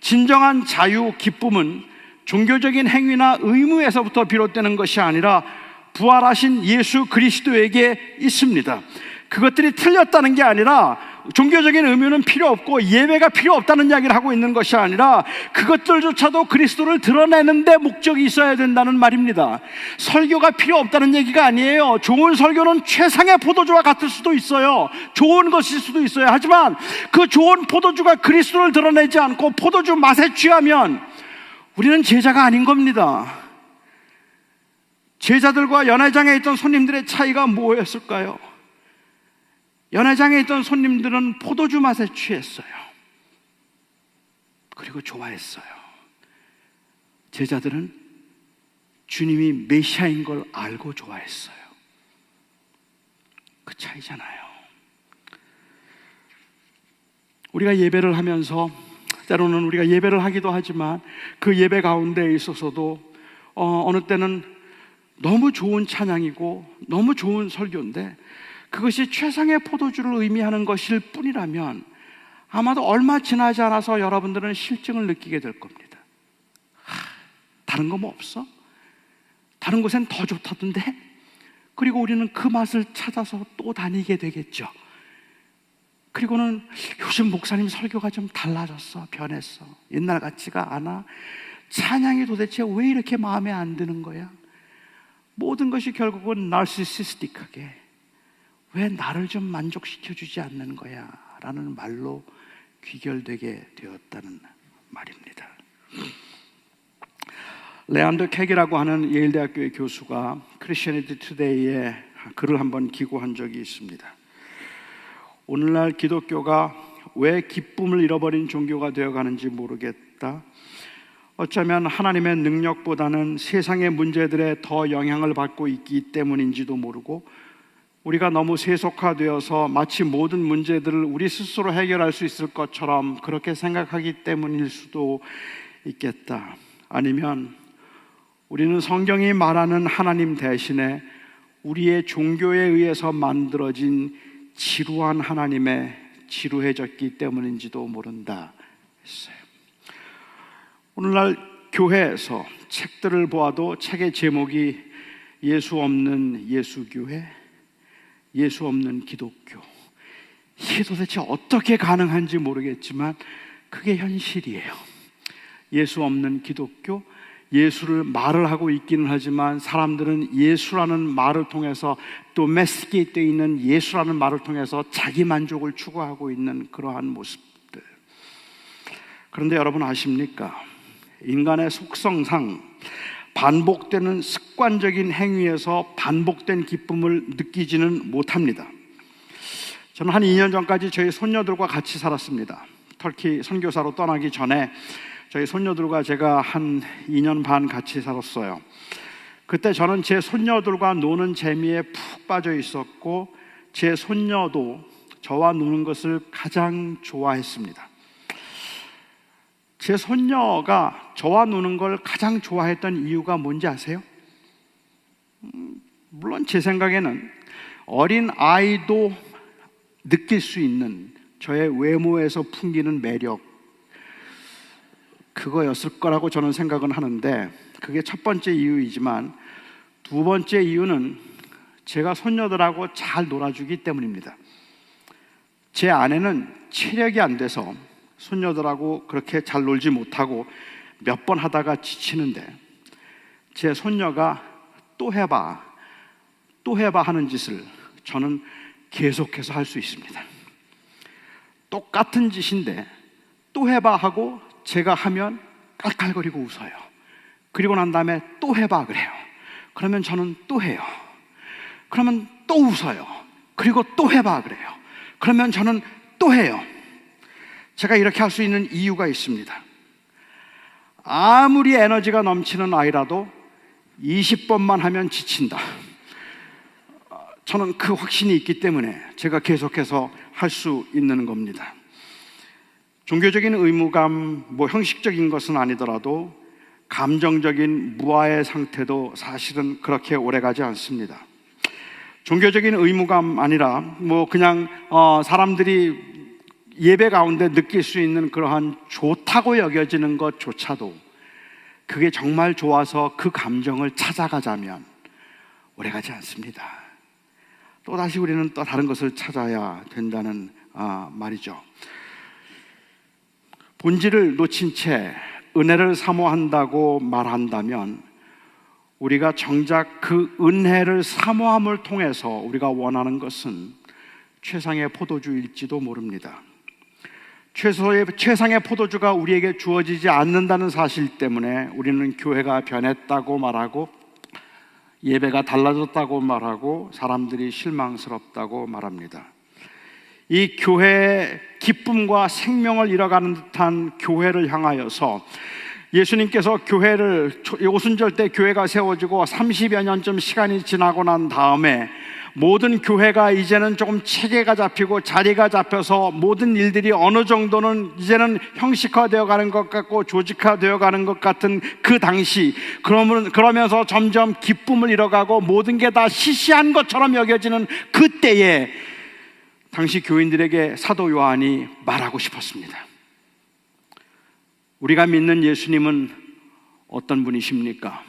진정한 자유, 기쁨은 종교적인 행위나 의무에서부터 비롯되는 것이 아니라 부활하신 예수 그리스도에게 있습니다. 그것들이 틀렸다는 게 아니라 종교적인 의무는 필요 없고 예배가 필요 없다는 이야기를 하고 있는 것이 아니라 그것들조차도 그리스도를 드러내는 데 목적이 있어야 된다는 말입니다. 설교가 필요 없다는 얘기가 아니에요. 좋은 설교는 최상의 포도주와 같을 수도 있어요. 좋은 것일 수도 있어요. 하지만 그 좋은 포도주가 그리스도를 드러내지 않고 포도주 맛에 취하면 우리는 제자가 아닌 겁니다. 제자들과 연회장에 있던 손님들의 차이가 뭐였을까요? 연회장에 있던 손님들은 포도주 맛에 취했어요. 그리고 좋아했어요. 제자들은 주님이 메시아인 걸 알고 좋아했어요. 그 차이잖아요. 우리가 예배를 하면서 때로는 우리가 예배를 하기도 하지만 그 예배 가운데 있어서도 어느 때는 너무 좋은 찬양이고 너무 좋은 설교인데 그것이 최상의 포도주를 의미하는 것일 뿐이라면 아마도 얼마 지나지 않아서 여러분들은 실증을 느끼게 될 겁니다. 다른 거 뭐 없어? 다른 곳엔 더 좋다던데? 그리고 우리는 그 맛을 찾아서 또 다니게 되겠죠. 그리고는 요즘 목사님 설교가 좀 달라졌어, 변했어, 옛날 같지가 않아. 찬양이 도대체 왜 이렇게 마음에 안 드는 거야? 모든 것이 결국은 나르시시스틱하게 왜 나를 좀 만족시켜주지 않는 거야? 라는 말로 귀결되게 되었다는 말입니다. 레안더 캑이라고 하는 예일대학교의 교수가 크리스천리티 투데이에 글을 한번 기고한 적이 있습니다. 오늘날 기독교가 왜 기쁨을 잃어버린 종교가 되어가는지 모르겠다. 어쩌면 하나님의 능력보다는 세상의 문제들에 더 영향을 받고 있기 때문인지도 모르고 우리가 너무 세속화되어서 마치 모든 문제들을 우리 스스로 해결할 수 있을 것처럼 그렇게 생각하기 때문일 수도 있겠다. 아니면 우리는 성경이 말하는 하나님 대신에 우리의 종교에 의해서 만들어진 지루한 하나님에 지루해졌기 때문인지도 모른다 했어요. 오늘날 교회에서 책들을 보아도 책의 제목이 예수 없는 예수교회, 예수 없는 기독교. 이게 도대체 어떻게 가능한지 모르겠지만 그게 현실이에요. 예수 없는 기독교, 예수를 말을 하고 있기는 하지만 사람들은 예수라는 말을 통해서 도메스틱에 되어 있는 예수라는 말을 통해서 자기 만족을 추구하고 있는 그러한 모습들. 그런데 여러분 아십니까? 인간의 속성상 반복되는 습관적인 행위에서 반복된 기쁨을 느끼지는 못합니다. 저는 한 2년 전까지 저희 손녀들과 같이 살았습니다. 터키 선교사로 떠나기 전에 저희 손녀들과 제가 한 2년 반 같이 살았어요. 그때 저는 제 손녀들과 노는 재미에 푹 빠져 있었고 제 손녀도 저와 노는 것을 가장 좋아했습니다. 제 손녀가 저와 노는 걸 가장 좋아했던 이유가 뭔지 아세요? 물론 제 생각에는 어린 아이도 느낄 수 있는 저의 외모에서 풍기는 매력, 그거였을 거라고 저는 생각은 하는데 그게 첫 번째 이유이지만 두 번째 이유는 제가 손녀들하고 잘 놀아주기 때문입니다. 제 아내는 체력이 안 돼서 손녀들하고 그렇게 잘 놀지 못하고 몇 번 하다가 지치는데 제 손녀가 또 해봐 하는 짓을 저는 계속해서 할 수 있습니다. 똑같은 짓인데 또 해봐 하고 제가 하면 깔깔거리고 웃어요. 그리고 난 다음에 또 해봐 그래요. 그러면 저는 또 해요. 그러면 또 웃어요. 그리고 또 해봐 그래요. 그러면 저는 또 해요. 제가 이렇게 할 수 있는 이유가 있습니다. 아무리 에너지가 넘치는 아이라도 20번만 하면 지친다. 저는 그 확신이 있기 때문에 제가 계속해서 할 수 있는 겁니다. 종교적인 의무감, 형식적인 것은 아니더라도 감정적인 무아의 상태도 사실은 그렇게 오래가지 않습니다. 종교적인 의무감 아니라 그냥 사람들이 예배 가운데 느낄 수 있는 그러한 좋다고 여겨지는 것조차도 그게 정말 좋아서 그 감정을 찾아가자면 오래가지 않습니다. 또다시 우리는 또 다른 것을 찾아야 된다는 말이죠. 본질을 놓친 채 은혜를 사모한다고 말한다면 우리가 정작 그 은혜를 사모함을 통해서 우리가 원하는 것은 최상의 포도주일지도 모릅니다. 최상의 포도주가 우리에게 주어지지 않는다는 사실 때문에 우리는 교회가 변했다고 말하고 예배가 달라졌다고 말하고 사람들이 실망스럽다고 말합니다. 이 교회의 기쁨과 생명을 잃어가는 듯한 교회를 향하여서 예수님께서 교회를 오순절 때 교회가 세워지고 30여 년쯤 시간이 지나고 난 다음에 모든 교회가 이제는 조금 체계가 잡히고 자리가 잡혀서 모든 일들이 어느 정도는 이제는 형식화되어 가는 것 같고 조직화되어 가는 것 같은 그 당시, 그러면서 점점 기쁨을 잃어가고 모든 게 다 시시한 것처럼 여겨지는 그때에 당시 교인들에게 사도 요한이 말하고 싶었습니다. 우리가 믿는 예수님은 어떤 분이십니까?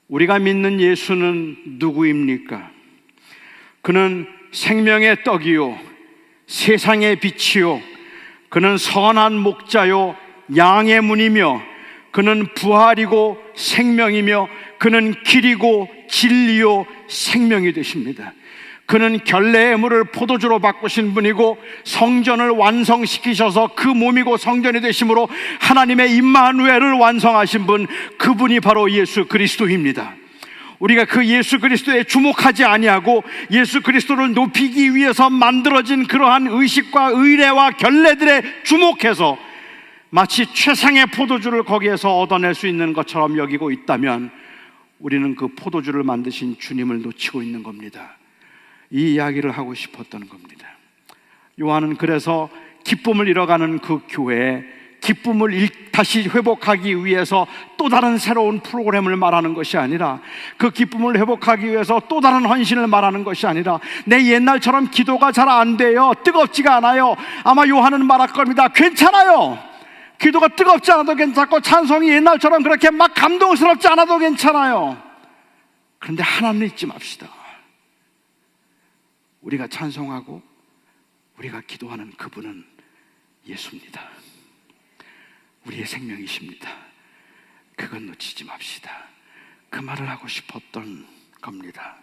우리가 믿는 예수는 누구입니까? 그는 생명의 떡이요 세상의 빛이요 그는 선한 목자요 양의 문이며 그는 부활이고 생명이며 그는 길이고 진리요 생명이 되십니다. 그는 결례의 물을 포도주로 바꾸신 분이고 성전을 완성시키셔서 그 몸이고 성전이 되심으로 하나님의 임마누엘을 완성하신 분, 그분이 바로 예수 그리스도입니다. 우리가 그 예수 그리스도에 주목하지 아니하고 예수 그리스도를 높이기 위해서 만들어진 그러한 의식과 의례와 결례들에 주목해서 마치 최상의 포도주를 거기에서 얻어낼 수 있는 것처럼 여기고 있다면 우리는 그 포도주를 만드신 주님을 놓치고 있는 겁니다. 이 이야기를 하고 싶었던 겁니다. 요한은 그래서 기쁨을 잃어가는 그 교회에 기쁨을 다시 회복하기 위해서 또 다른 새로운 프로그램을 말하는 것이 아니라, 그 기쁨을 회복하기 위해서 또 다른 헌신을 말하는 것이 아니라, 내 옛날처럼 기도가 잘 안 돼요, 뜨겁지가 않아요. 아마 요한은 말할 겁니다. 괜찮아요. 기도가 뜨겁지 않아도 괜찮고 찬송이 옛날처럼 그렇게 막 감동스럽지 않아도 괜찮아요. 그런데 하나는 잊지 맙시다. 우리가 찬송하고 우리가 기도하는 그분은 예수입니다. 우리의 생명이십니다. 그건 놓치지 맙시다. 그 말을 하고 싶었던 겁니다.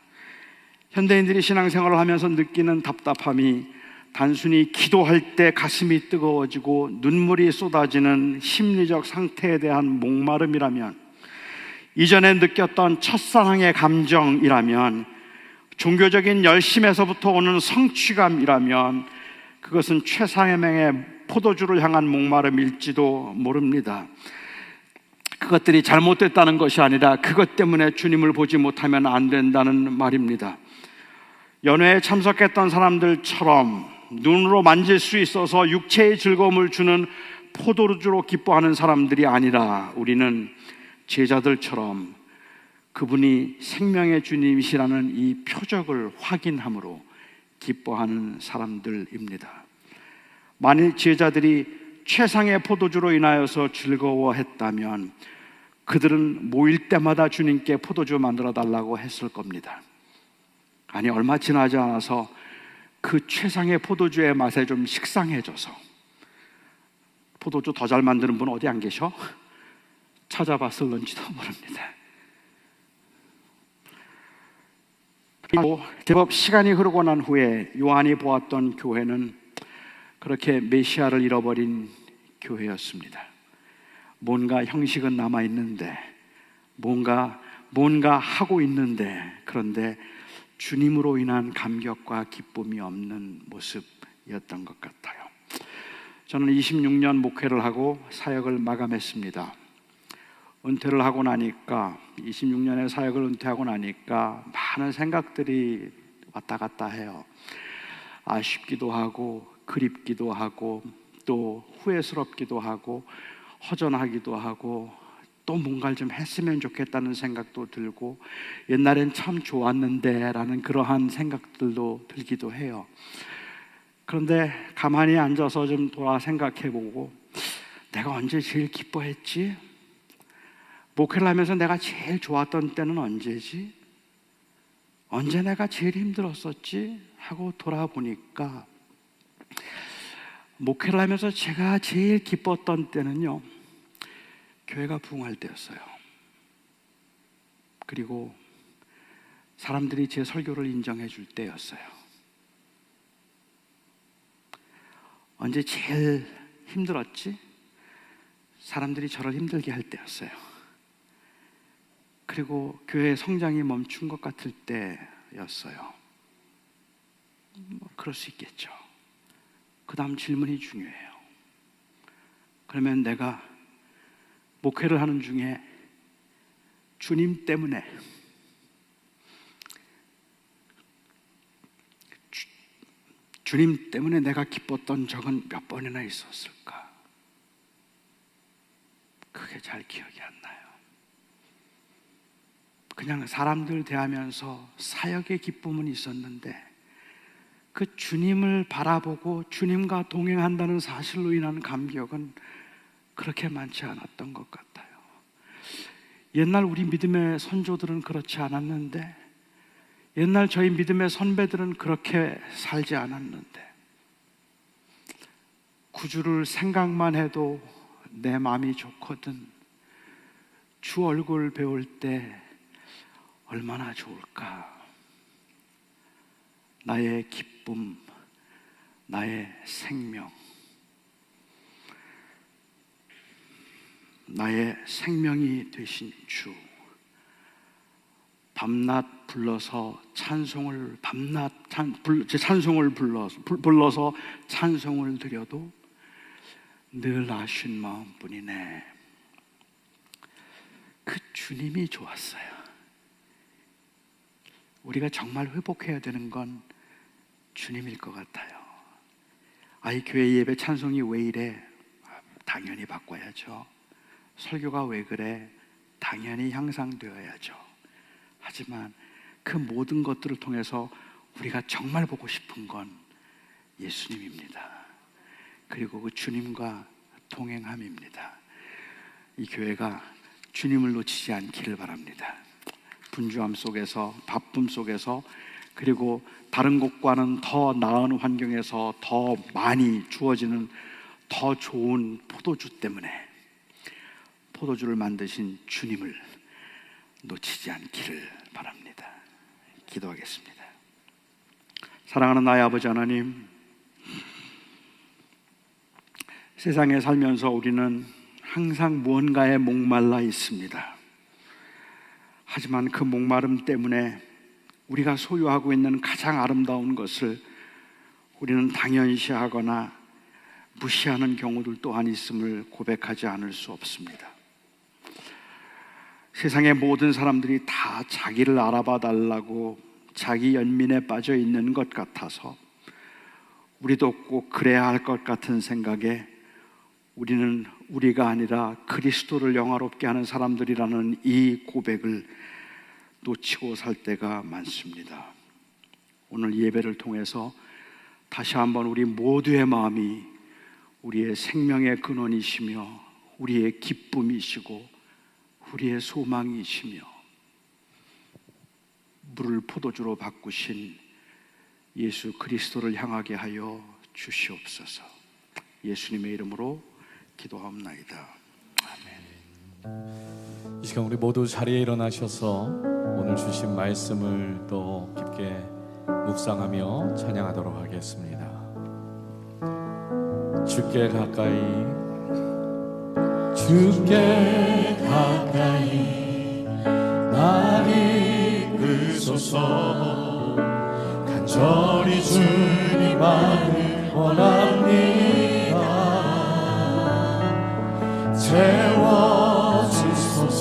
현대인들이 신앙생활을 하면서 느끼는 답답함이 단순히 기도할 때 가슴이 뜨거워지고 눈물이 쏟아지는 심리적 상태에 대한 목마름이라면, 이전에 느꼈던 첫사랑의 감정이라면, 종교적인 열심에서부터 오는 성취감이라면 그것은 최상의 포도주를 향한 목마름일지도 모릅니다. 그것들이 잘못됐다는 것이 아니라 그것 때문에 주님을 보지 못하면 안 된다는 말입니다. 연회에 참석했던 사람들처럼 눈으로 만질 수 있어서 육체의 즐거움을 주는 포도주로 기뻐하는 사람들이 아니라 우리는 제자들처럼 그분이 생명의 주님이시라는 이 표적을 확인함으로 기뻐하는 사람들입니다. 만일 제자들이 최상의 포도주로 인하여서 즐거워했다면 그들은 모일 때마다 주님께 포도주 만들어 달라고 했을 겁니다. 아니, 얼마 지나지 않아서 그 최상의 포도주의 맛에 좀 식상해져서, 포도주 더 잘 만드는 분 어디 안 계셔? 찾아봤을런지도 모릅니다. 제법 시간이 흐르고 난 후에 요한이 보았던 교회는 그렇게 메시아를 잃어버린 교회였습니다. 뭔가 형식은 남아있는데, 뭔가 하고 있는데, 그런데 주님으로 인한 감격과 기쁨이 없는 모습이었던 것 같아요. 저는 26년 목회를 하고 사역을 마감했습니다. 은퇴를 하고 나니까 26년의 사역을 은퇴하고 나니까 많은 생각들이 왔다 갔다 해요. 아쉽기도 하고 그립기도 하고 또 후회스럽기도 하고 허전하기도 하고 또 뭔가를 좀 했으면 좋겠다는 생각도 들고 옛날엔 참 좋았는데 라는 그러한 생각들도 들기도 해요. 그런데 가만히 앉아서 좀 돌아 생각해보고 내가 언제 제일 기뻐했지? 목회를 하면서 내가 제일 좋았던 때는 언제지? 언제 내가 제일 힘들었었지? 하고 돌아보니까 목회를 하면서 제가 제일 기뻤던 때는요, 교회가 부흥할 때였어요. 그리고 사람들이 제 설교를 인정해 줄 때였어요. 언제 제일 힘들었지? 사람들이 저를 힘들게 할 때였어요. 그리고 교회의 성장이 멈춘 것 같을 때였어요. 그럴 수 있겠죠. 그 다음 질문이 중요해요. 그러면 내가 목회를 하는 중에 주님 때문에 주님 때문에 내가 기뻤던 적은 몇 번이나 있었을까? 그게 잘 기억이 안 나요. 그냥 사람들 대하면서 사역의 기쁨은 있었는데 그 주님을 바라보고 주님과 동행한다는 사실로 인한 감격은 그렇게 많지 않았던 것 같아요. 옛날 우리 믿음의 선조들은 그렇지 않았는데, 옛날 저희 믿음의 선배들은 그렇게 살지 않았는데, 구주를 생각만 해도 내 마음이 좋거든. 주 얼굴 배울 때 얼마나 좋을까. 나의 기쁨, 나의 생명, 나의 생명이 되신 주, 밤낮 불러서 찬송을 찬송을 불러서 찬송을 드려도 늘 아쉬운 마음뿐이네. 그 주님이 좋았어요. 우리가 정말 회복해야 되는 건 주님일 것 같아요. 아이, 교회 예배 찬송이 왜 이래? 당연히 바꿔야죠. 설교가 왜 그래? 당연히 향상되어야죠. 하지만 그 모든 것들을 통해서 우리가 정말 보고 싶은 건 예수님입니다. 그리고 그 주님과 동행함입니다. 이 교회가 주님을 놓치지 않기를 바랍니다. 분주함 속에서, 바쁨 속에서, 그리고 다른 곳과는 더 나은 환경에서 더 많이 주어지는 더 좋은 포도주 때문에 포도주를 만드신 주님을 놓치지 않기를 바랍니다. 기도하겠습니다. 사랑하는 나의 아버지 하나님, 세상에 살면서 우리는 항상 무언가에 목말라 있습니다. 하지만 그 목마름 때문에 우리가 소유하고 있는 가장 아름다운 것을 우리는 당연시하거나 무시하는 경우들 또한 있음을 고백하지 않을 수 없습니다. 세상의 모든 사람들이 다 자기를 알아봐 달라고 자기 연민에 빠져 있는 것 같아서 우리도 꼭 그래야 할 것 같은 생각에 우리는 우리가 아니라 그리스도를 영화롭게 하는 사람들이라는 이 고백을 놓치고 살 때가 많습니다. 오늘 예배를 통해서 다시 한번 우리 모두의 마음이 우리의 생명의 근원이시며 우리의 기쁨이시고 우리의 소망이시며 물을 포도주로 바꾸신 예수 그리스도를 향하게 하여 주시옵소서. 예수님의 이름으로 기도하옵나이다. 아멘. 이 시간 우리 모두 자리에 일어나셔서 오늘 주신 말씀을 또 깊게 묵상하며 찬양하도록 하겠습니다. 주께 가까이, 주께 가까이 나를 이끌소서. 간절히 주님만을 원합니다. 채워주소서.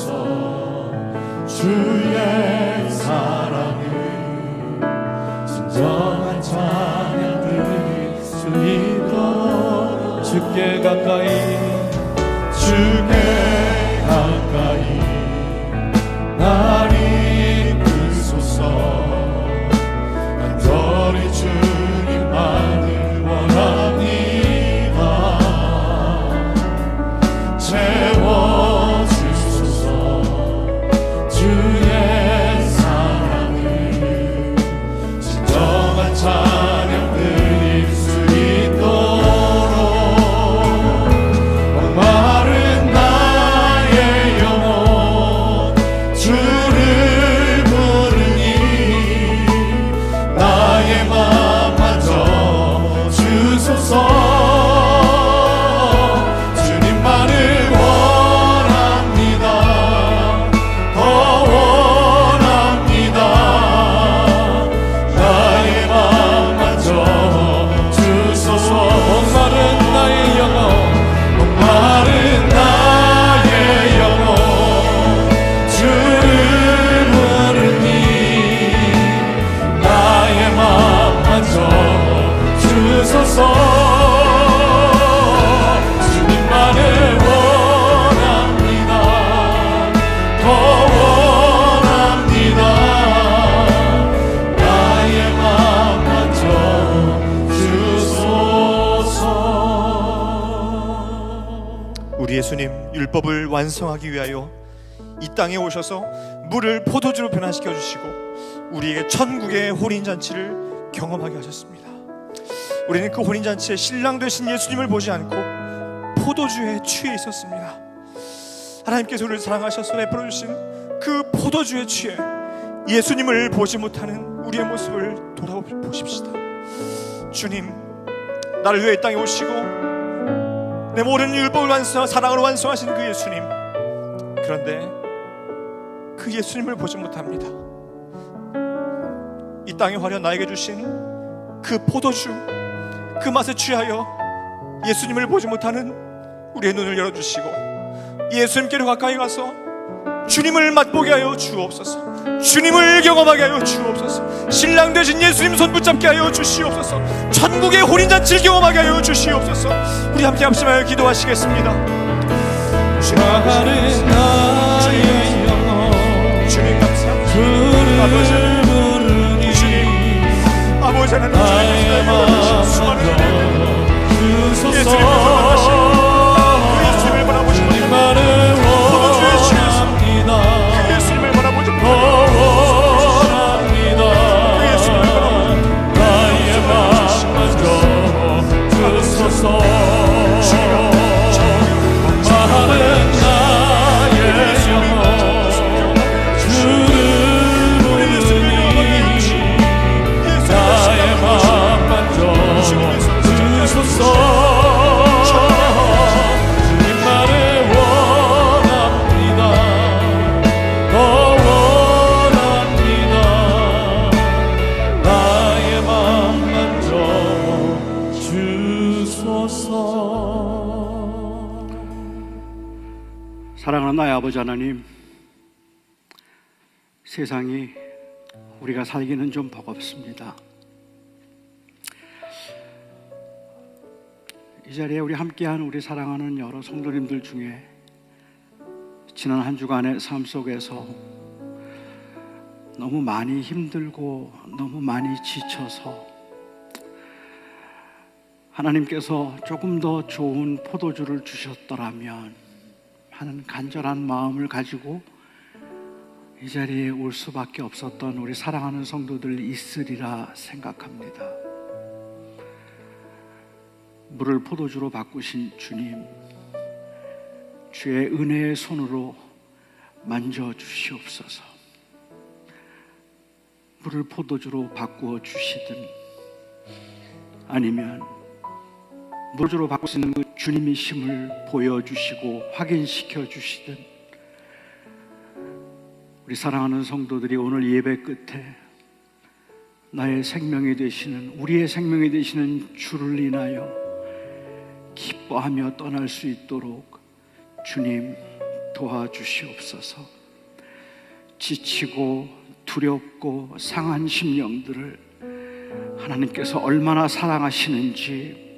주의 사랑을 진정한 찬양들이 주님도 주께 가까이 날 이끄소서 간절히 주님만을 원합니다. 채워주소서 주의 사랑을 진정한 찬양 드릴 수 있도록 목마른 나의 영혼 주를 부르니 나의 맘 만져 주소서. 주님만을 원합니다. 더 원합니다. 나의 맘 만져 주소서. 목마른 나의 영혼 목마른 나의 영혼 주를 부르니 나의 맘 만져 주소서. 주님만을 원합니다. 더 원합니다. 나의 맘 만져 주소서. 우리 예수님 율법을 완성하기 위하여 이 땅에 오셔서 물을 포도주로 변화시켜 주시고 우리에게 천국의 혼인잔치를 경험하게 하셨습니다. 우리는 그 혼인잔치에 신랑 되신 예수님을 보지 않고 포도주에 취해 있었습니다. 하나님께서 우리를 사랑하셔서 베풀어 주신 그 포도주에 취해 예수님을 보지 못하는 우리의 모습을 돌아보십시다. 주님, 나를 위해 이 땅에 오시고 내 모든 율법을 완성하고 사랑으로 완성하신 그 예수님, 그런데 그 예수님을 보지 못합니다. 이 땅에 화려 나에게 주신 그 포도주, 그 맛에 취하여 예수님을 보지 못하는 우리의 눈을 열어주시고 예수님께로 가까이 가서 주님을 맛보게 하여 주옵소서. 주님을 경험하게 하여 주옵소서. 신랑 되신 예수님 손 붙잡게 하여 주시옵소서. 천국의 혼인잔치를 경험하게 하여 주시옵소서. 우리 함께 합심하여 기도하시겠습니다. 나가는 나의 영혼 주님 감사합니다. 주를 부르니 아버지 하나님, 나의 맘 수많은 만져 예수님을 주소서. 만나신 그 예수님을 바라보지 못하는 주님만을 포도주에 취해서 원합니다. 그 예수님을 바라보지 더 못하는 원합니다. 그 예수님을 바라보지 나의 맘 만져 주소서. 목마른 나의 영혼 주를 부르니 나의 맘 만져 주소서. 주님만을 원합니다. 더 원합니다. 나의 맘 만져 주소서. 사랑하는 나의 아버지 하나님, 세상이 우리가 살기는 좀 버겁습니다. 이 자리에 우리 함께한 우리 사랑하는 여러 성도님들 중에 지난 한 주간의 삶 속에서 너무 많이 힘들고 너무 많이 지쳐서 하나님께서 조금 더 좋은 포도주를 주셨더라면 하는 간절한 마음을 가지고 이 자리에 올 수밖에 없었던 우리 사랑하는 성도들 있으리라 생각합니다. 물을 포도주로 바꾸신 주님, 주의 은혜의 손으로 만져주시옵소서. 물을 포도주로 바꾸어 주시든 아니면 물주로 바꾸시는 그 주님이심을 보여주시고 확인시켜 주시든 우리 사랑하는 성도들이 오늘 예배 끝에 나의 생명이 되시는, 우리의 생명이 되시는 주를 인하여 기뻐하며 떠날 수 있도록 주님 도와주시옵소서. 지치고 두렵고 상한 심령들을 하나님께서 얼마나 사랑하시는지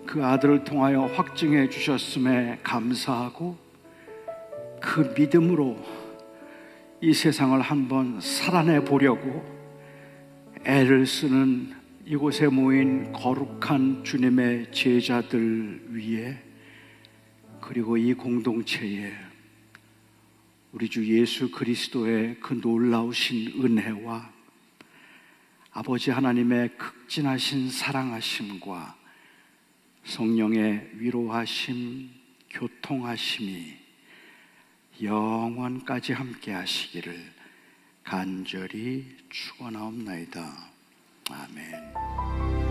그 아들을 통하여 확증해 주셨음에 감사하고 그 믿음으로 이 세상을 한번 살아내 보려고 애를 쓰는 이곳에 모인 거룩한 주님의 제자들 위에, 그리고 이 공동체에 우리 주 예수 그리스도의 그 놀라우신 은혜와 아버지 하나님의 극진하신 사랑하심과 성령의 위로하심, 교통하심이 영원까지 함께 하시기를 간절히 축원하옵나이다. 아멘.